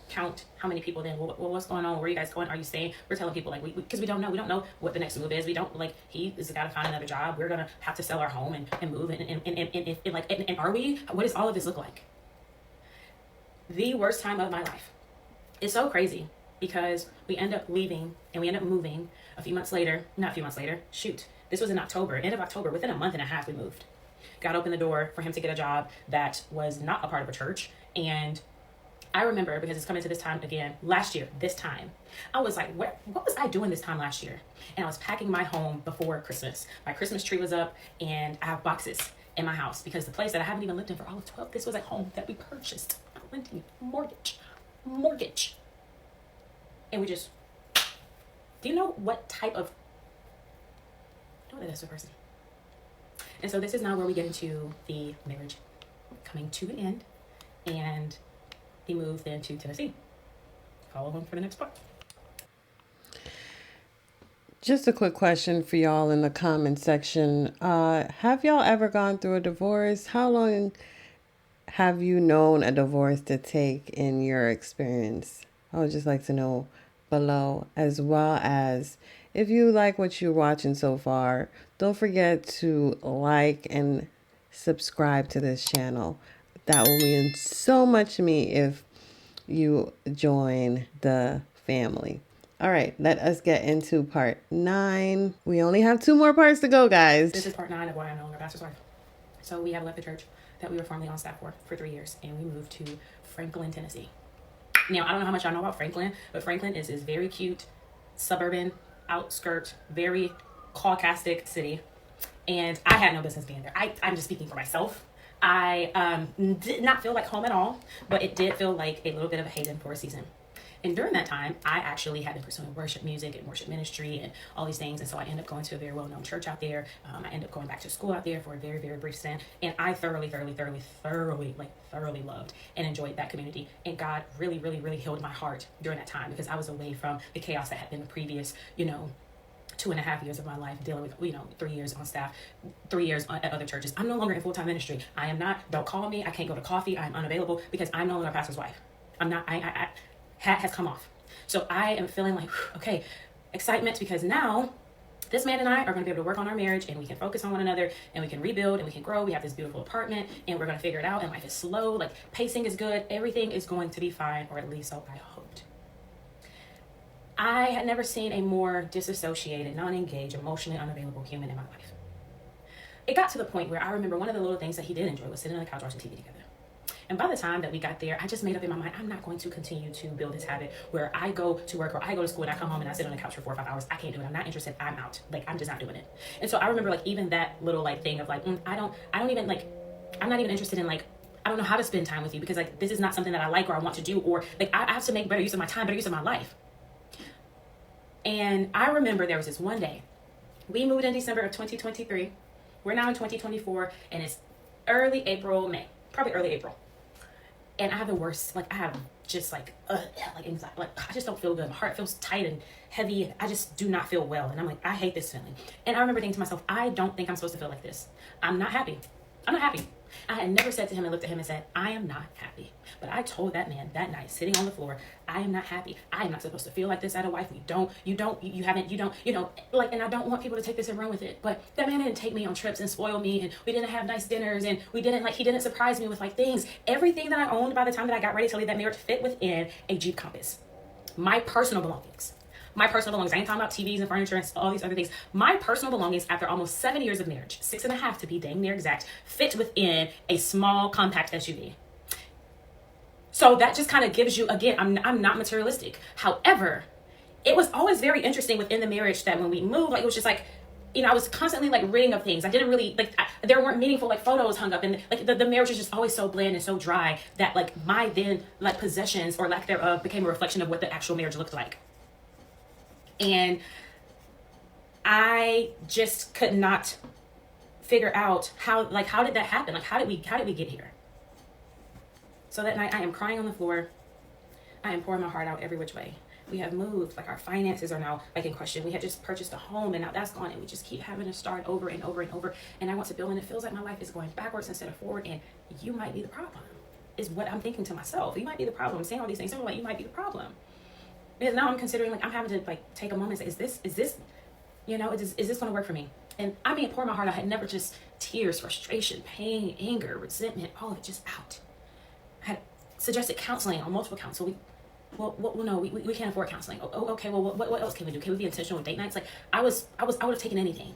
count how many people then, well, what's going on? Where are you guys going? Are you staying? We're telling people like, because we don't know what the next move is. We don't, like, he is got to find another job. We're going to have to sell our home and move. And are we, what does all of this look like? The worst time of my life. It's so crazy because we end up leaving and we end up moving a few months later, not a few months later, shoot. This was in October, end of October, within a month and a half we moved. God opened the door for him to get a job that was not a part of a church. And I remember, because it's coming to this time again, last year, this time, I was like, what was I doing this time last year? And I was packing my home before Christmas. My Christmas tree was up and I have boxes in my house because the place that I haven't even lived in for all of 12, this was a home that we purchased. Not renting, mortgage. And we just, do you know what type of, I don't know that's a person. And so this is now where we get into the marriage coming to an end and he moved then to Tennessee. Follow him for the next part. Just a quick question for y'all in the comment section. Have y'all ever gone through a divorce? How long have you known a divorce to take in your experience? I would just like to know below, as well as if you like what you're watching so far, don't forget to like and subscribe to this channel. That will mean so much to me if you join the family. All right, let us get into part 9. We only have 2 more parts to go, guys. This is part 9 of why I'm no longer pastor's wife. So we have left the church that we were formerly on staff for 3 years, and we moved to Franklin, Tennessee. Now, I don't know how much y'all know about Franklin, but Franklin is this very cute, suburban, outskirt, very caucastic city. And I had no business being there. I'm just speaking for myself. I did not feel like home at all, but it did feel like a little bit of a haven for a season. And during that time, I actually had been pursuing worship music and worship ministry and all these things. And so I ended up going to a very well-known church out there. I ended up going back to school out there for a very, very brief stint. And I thoroughly loved and enjoyed that community. And God really, really, really healed my heart during that time because I was away from the chaos that had been the previous, 2.5 years of my life dealing with, 3 years on staff, 3 years at other churches. I'm no longer in full-time ministry. I am not, don't call me. I can't go to coffee. I'm unavailable because I'm no longer a pastor's wife. I'm not, hat has come off. So I am feeling like, okay, excitement because now this man and I are going to be able to work on our marriage and we can focus on one another and we can rebuild and we can grow. We have this beautiful apartment and we're going to figure it out and life is slow. Like pacing is good. Everything is going to be fine, or at least so I hoped. I had never seen a more disassociated, non-engaged, emotionally unavailable human in my life. It got to the point where I remember one of the little things that he did enjoy was sitting on the couch watching TV together. And by the time that we got there, I just made up in my mind, I'm not going to continue to build this habit where I go to work or I go to school and I come home and I sit on the couch for 4 or 5 hours. I can't do it. I'm not interested. I'm out. Like, I'm just not doing it. And so I remember like even that little like thing of like, I don't even like, I'm not even interested in like, I don't know how to spend time with you because like, this is not something that I like or I want to do, or like, I have to make better use of my time, better use of my life. And I remember there was this one day, we moved in December of 2023. We're now in 2024 and it's early April, May, probably early April. And I have the worst, like I have just like anxiety, like I just don't feel good. My heart feels tight and heavy. And I just do not feel well. And I'm like, I hate this feeling. And I remember thinking to myself, I don't think I'm supposed to feel like this. I'm not happy. I'm not happy. I had never said to him and looked at him and said, I am not happy. But I told that man that night, sitting on the floor, I am not happy. I am not supposed to feel like this as a wife. You haven't, like, and I don't want people to take this and run with it. But that man didn't take me on trips and spoil me, and we didn't have nice dinners, and he didn't surprise me with like things. Everything that I owned by the time that I got ready to leave that marriage fit within a Jeep Compass. My personal belongings. I ain't talking about TVs and furniture and all these other things. My personal belongings, after almost 7 years of marriage, 6.5 to be dang near exact, fit within a small compact SUV. So that just kind of gives you, again, I'm not materialistic. However, it was always very interesting within the marriage that when we moved, like it was just like, I was constantly like reading of things. I didn't really there weren't meaningful like photos hung up, and like the marriage was just always so bland and so dry that like my then like possessions or lack thereof became a reflection of what the actual marriage looked like. And I just could not figure out how did that happen? Like, how did we get here? So that night I am crying on the floor. I am pouring my heart out every which way. We have moved, like our finances are now like in question. We had just purchased a home and now that's gone, and we just keep having to start over and over and over. And I want to build, and it feels like my life is going backwards instead of forward. And you might be the problem, is what I'm thinking to myself. You might be the problem. I'm saying all these things. So I'm like, you might be the problem. Because now I'm considering, like, I'm having to like take a moment and say, is this, you know, is this going to work for me? And I mean, pour my heart out. I had never just tears, frustration, pain, anger, resentment, all of it just out. I had suggested counseling on multiple counts. So we can't afford counseling. Oh, okay. Well, what else can we do? Can we be intentional with date nights? Like I would have taken anything.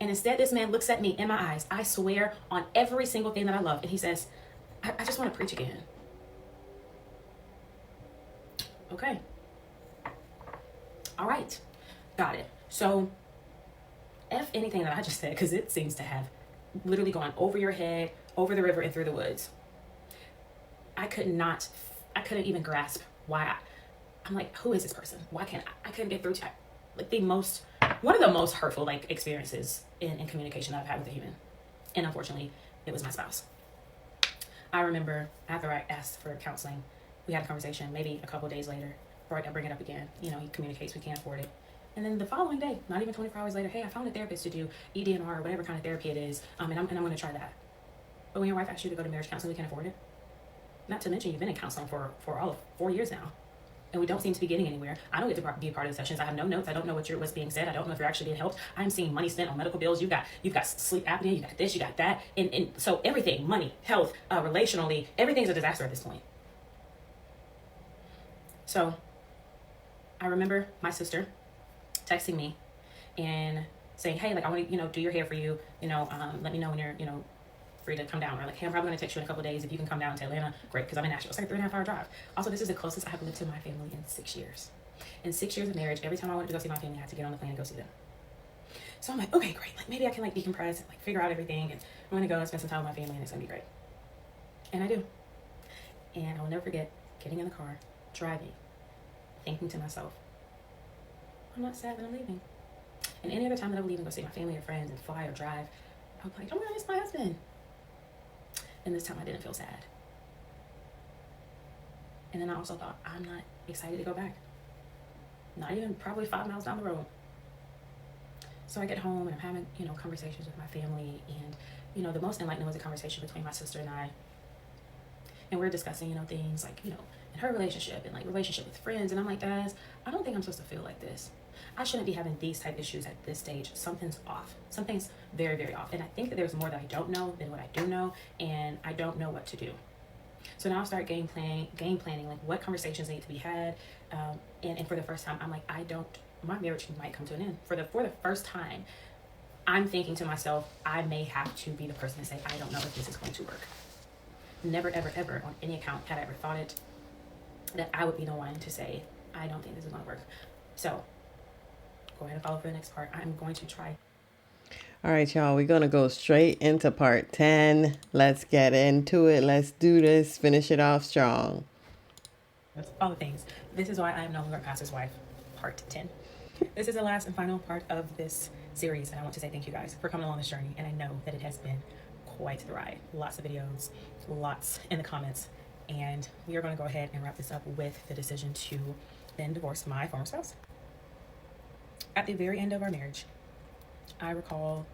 And instead, this man looks at me in my eyes. I swear on every single thing that I love. And he says, I just want to preach again. Okay. All right. Got it. So F anything that I just said, because it seems to have literally gone over your head, over the river, and through the woods. I couldn't even grasp why I'm like, who is this person? Why can't I couldn't get through to like one of the most hurtful like experiences in communication that I've had with a human. And unfortunately, it was my spouse. I remember after I asked for counseling, we had a conversation maybe a couple of days later, or I bring it up again. You know, he communicates, we can't afford it. And then the following day, not even 24 hours later, hey, I found a therapist to do EDNR or whatever kind of therapy it is, and I'm going to try that. But when your wife asks you to go to marriage counseling, we can't afford it. Not to mention, you've been in counseling for all of 4 years now, and we don't seem to be getting anywhere. I don't get to be a part of the sessions. I have no notes. I don't know what's being said. I don't know if you're actually being helped. I'm seeing money spent on medical bills. You've got sleep apnea. You got this. You got that. And so everything, money, health, relationally, everything's a disaster at this point. So I remember my sister texting me and saying, hey, like I want to do your hair for you. Let me know when you're free to come down, or like, hey, I'm probably going to text you in a couple of days if you can come down to Atlanta. Great, because I'm in Nashville. It's like a 3.5 hour drive. Also, this is the closest I have lived to my family in 6 years. In 6 years of marriage, every time I wanted to go see my family, I had to get on the plane and go see them. So I'm like, okay, great. Like maybe I can like decompress and like figure out everything, and I'm going to go and spend some time with my family, and it's going to be great. And I do. And I will never forget getting in the car, driving, thinking to myself, I'm not sad that I'm leaving. And any other time that I would leave and go see my family or friends and fly or drive, I would be like, I'm going to miss my husband. And this time I didn't feel sad. And then I also thought, I'm not excited to go back. Not even probably 5 miles down the road. So I get home and I'm having, conversations with my family. And, the most enlightening was a conversation between my sister and I. And we're discussing, things like, in her relationship and like relationship with friends. And I'm like, Daz, I don't think I'm supposed to feel like this. I shouldn't be having these type issues at this stage. Something's off. Something's very, very off. And I think that there's more that I don't know than what I do know. And I don't know what to do. So now I start game planning, like what conversations need to be had. And for the first time, I'm like, my marriage might come to an end. For the first time, I'm thinking to myself, I may have to be the person to say, I don't know if this is going to work. Never, ever, ever on any account had I ever thought it, that I would be the one to say, I don't think this is going to work. So go ahead and follow for the next part. I'm going to try. All right, y'all, we're going to go straight into part 10. Let's get into it. Let's do this. Finish it off strong. That's all the things. This is why I am no longer a pastor's wife, part 10. This is the last and final part of this series, and I want to say thank you guys for coming along this journey. And I know that it has been quite the ride. Lots of videos, lots in the comments, and we are going to go ahead and wrap this up with the decision to then divorce my former spouse. At the very end of our marriage, I recall,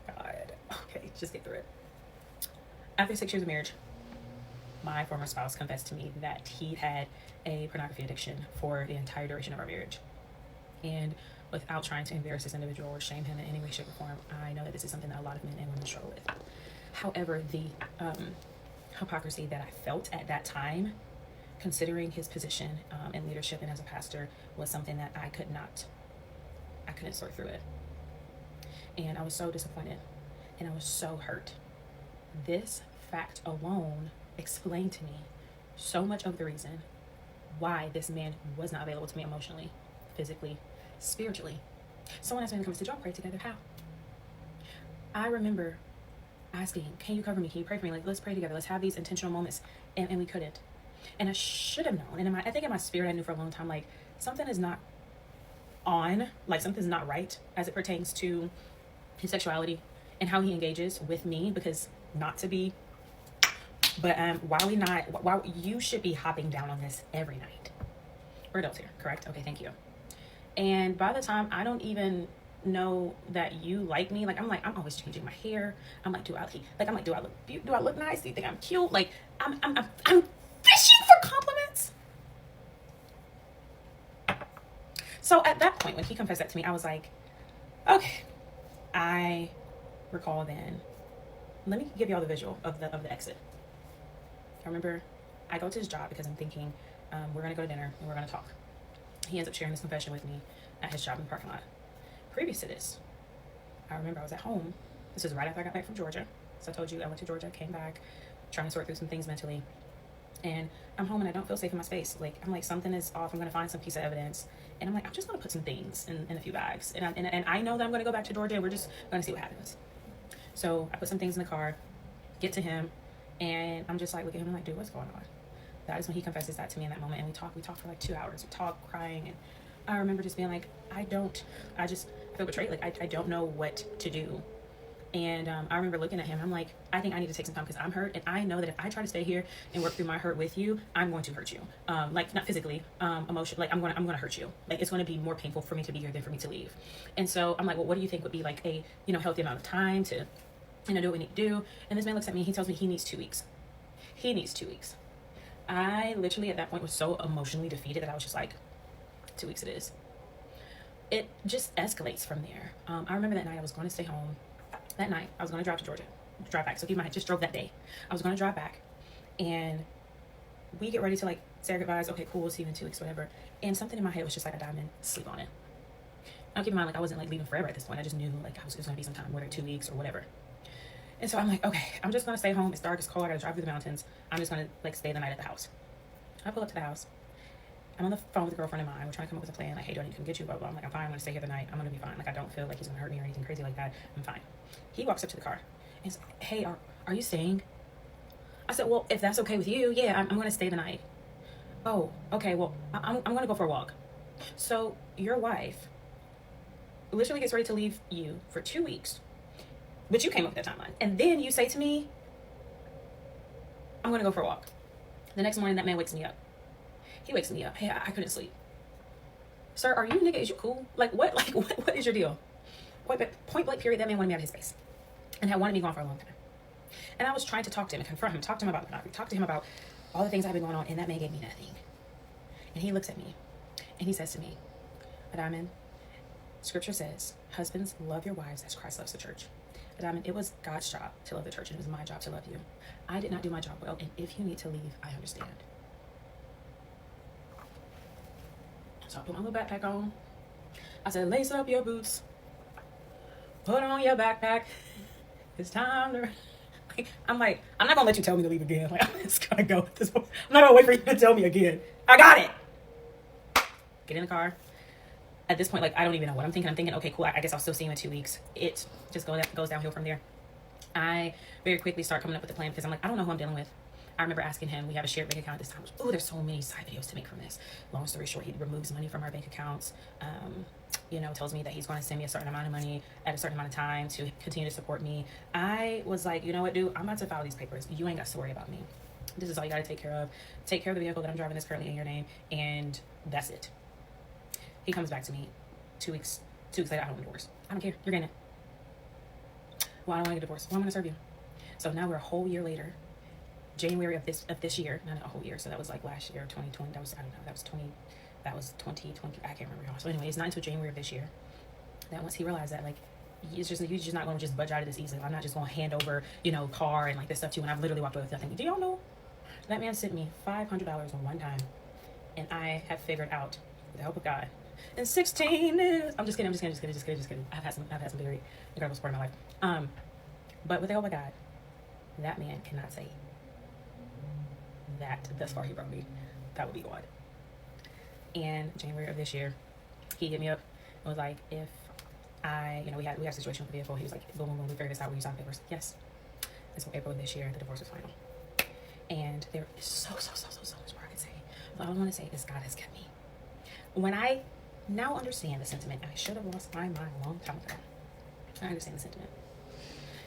God, okay, just get through it. After 6 years of marriage, my former spouse confessed to me that he had a pornography addiction for the entire duration of our marriage. And without trying to embarrass this individual or shame him in any way, shape, or form, I know that this is something that a lot of men and women struggle with. However, the hypocrisy that I felt at that time, considering his position in leadership and as a pastor, was something that I couldn't sort through it. And I was so disappointed and I was so hurt. This fact alone explained to me so much of the reason why this man was not available to me emotionally, physically, spiritually. Someone asked me in the comments, did y'all pray together? How? I remember asking, can you cover me? Can you pray for me? Like, let's pray together. Let's have these intentional moments. And we couldn't. And I should have known. And I think in my spirit, I knew for a long time, like, something is not on, like something's not right as it pertains to his sexuality and how he engages with me, because not to be But why you should be hopping down on this every night. We're adults here, correct? Okay, thank you. And by the time I don't even know that you like me, like I'm always changing my hair. I'm like, do I look nice? Do you think I'm cute? Like I'm fishing for compliments. So at that point, when he confessed that to me, I was like, okay. I recall then. Let me give y'all the visual of the exit. I remember I go to his job because I'm thinking we're gonna go to dinner and we're gonna talk. He ends up sharing this confession with me at his job in the parking lot. Previous to this, I remember I was at home. This was right after I got back from Georgia. So I told you I went to Georgia, came back, trying to sort through some things mentally. And I'm home and I don't feel safe in my space. Like, I'm like, something is off. I'm going to find some piece of evidence. And I'm like, I'm just going to put some things in a few bags. And I know that I'm going to go back to Georgia and we're just going to see what happens. So I put some things in the car, get to him, and I'm just like, look at him and like, dude, what's going on? That is when he confesses that to me in that moment. And we talked for like 2 hours. We talked, crying. And I remember just being like, I feel betrayed. Like, I don't know what to do. And I remember looking at him. I'm like, I think I need to take some time because I'm hurt. And I know that if I try to stay here and work through my hurt with you, I'm going to hurt you. Like, not physically, emotionally. Like, I'm going to hurt you. Like, it's going to be more painful for me to be here than for me to leave. And so I'm like, well, what do you think would be like a, healthy amount of time to, do what we need to do? And this man looks at me. He tells me he needs 2 weeks. He needs 2 weeks. I literally at that point was so emotionally defeated that I was just like, 2 weeks it is. It just escalates from there. I remember that night I was going to stay home. That night I was going to drive to Georgia, drive back. So keep in mind, I just drove that day. I was going to drive back, and we get ready to like say our goodbyes. Okay, cool, we'll see you in 2 weeks, whatever. And something in my head was just like, a diamond, sleep on it. Now keep in mind, like I wasn't like leaving forever at this point. I just knew like it was going to be some time, whether 2 weeks or whatever. And so I'm like, okay, I'm just going to stay home. It's dark, it's cold. I got to drive through the mountains. I'm just going to like stay the night at the house. I pull up to the house. I'm on the phone with a girlfriend of mine. We're trying to come up with a plan. Like, hey, do I need to come get you? Blah, blah. I'm like, I'm fine. I'm going to stay here the night. I'm going to be fine. Like, I don't feel like he's going to hurt me or anything crazy like that. I'm fine. He walks up to the car and he's like, hey, are you staying? I said, well, if that's okay with you, yeah, I'm going to stay the night. Oh, okay. Well, I'm going to go for a walk. So your wife literally gets ready to leave you for 2 weeks, but you came up with that timeline. And then you say to me, I'm going to go for a walk. The next morning, that man wakes me up. He wakes me up. Hey, I couldn't sleep. Sir, are you a nigga? Is you cool? Like, what? Like, what is your deal? Point blank period, that man wanted me out of his face. And had wanted me gone for a long time. And I was trying to talk to him and confront him, talk to him about pornography, talk to him about all the things that had been going on, and that man gave me nothing. And he looks at me, and he says to me, Diamond, scripture says, husbands, love your wives as Christ loves the church. Diamond, it was God's job to love the church, and it was my job to love you. I did not do my job well, and if you need to leave, I understand. So I put my little backpack on. I said, lace up your boots. Put on your backpack. It's time to... I'm like, I'm not going to let you tell me to leave again. Like, I'm just going to go at this point. I'm not going to wait for you to tell me again. I got it. Get in the car. At this point, like, I don't even know what I'm thinking. I'm thinking, okay, cool. I guess I'll still see you in 2 weeks. It just goes downhill from there. I very quickly start coming up with a plan because I'm like, I don't know who I'm dealing with. I remember asking him, we have a shared bank account at this time. Oh, there's so many side videos to make from this. Long story short, he removes money from our bank accounts. Tells me that he's going to send me a certain amount of money at a certain amount of time to continue to support me. I was like, you know what, dude? I'm about to file these papers. You ain't got to worry about me. This is all you got to take care of. Take care of the vehicle that I'm driving that's currently in your name, and that's it. He comes back to me 2 weeks. 2 weeks later, I don't want a divorce. I don't care. You're getting it. Well, I don't want to get a divorce. Well, I'm going to serve you. So now we're a whole year later. January of this year, not a whole year, so that was like last year, 2020. That was 2020. I can't remember. So anyway, it's not until January of this year that once he realized that, like, he's just not going to just budge out of this easily. I'm not just going to hand over, car and like this stuff to you when I've literally walked away with nothing. Do y'all know that man sent me $500 on one time, and I have figured out, with the help of God, in 16 minutes. I'm just kidding. I've had some very incredible support in my life. But with the help of God, that man cannot say that thus far he brought me. That would be God. And January of this year, he hit me up and was like, if I, we had a situation with the vehicle. He was like, boom, we figured this out when you signed papers. Yes. And so April of this year, the divorce was final. And there is so much more I could say. But all I want to say is God has kept me. When I now understand the sentiment, and I should have lost my mind a long time ago. I understand the sentiment.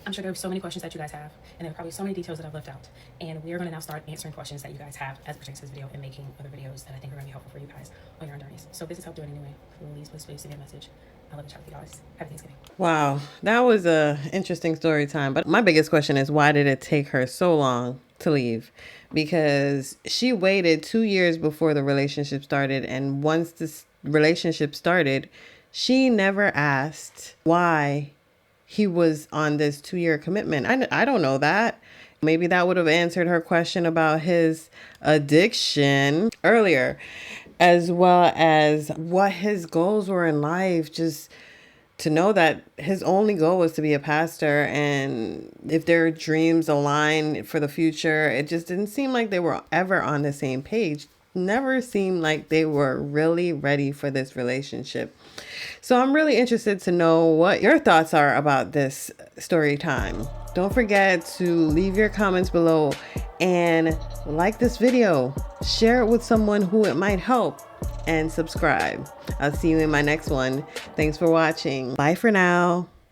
I'm sure there are so many questions that you guys have, and there are probably so many details that I've left out. And we are going to now start answering questions that you guys have as it pertains to this video and making other videos that I think are going to be helpful for you guys on your own journeys. So if this has helped you in any way, please send me a message. I love to chat with you guys. Happy Thanksgiving. Wow, that was a interesting story time. But my biggest question is, why did it take her so long to leave? Because she waited 2 years before the relationship started, and once this relationship started, she never asked why he was on this 2-year commitment. I don't know that. Maybe that would have answered her question about his addiction earlier, as well as what his goals were in life. Just to know that his only goal was to be a pastor, and if their dreams align for the future, it just didn't seem like they were ever on the same page. Never seemed like they were really ready for this relationship. So I'm really interested to know what your thoughts are about this story time. Don't forget to leave your comments below and like this video. Share it with someone who it might help, and subscribe. I'll see you in my next one. Thanks for watching. Bye for now.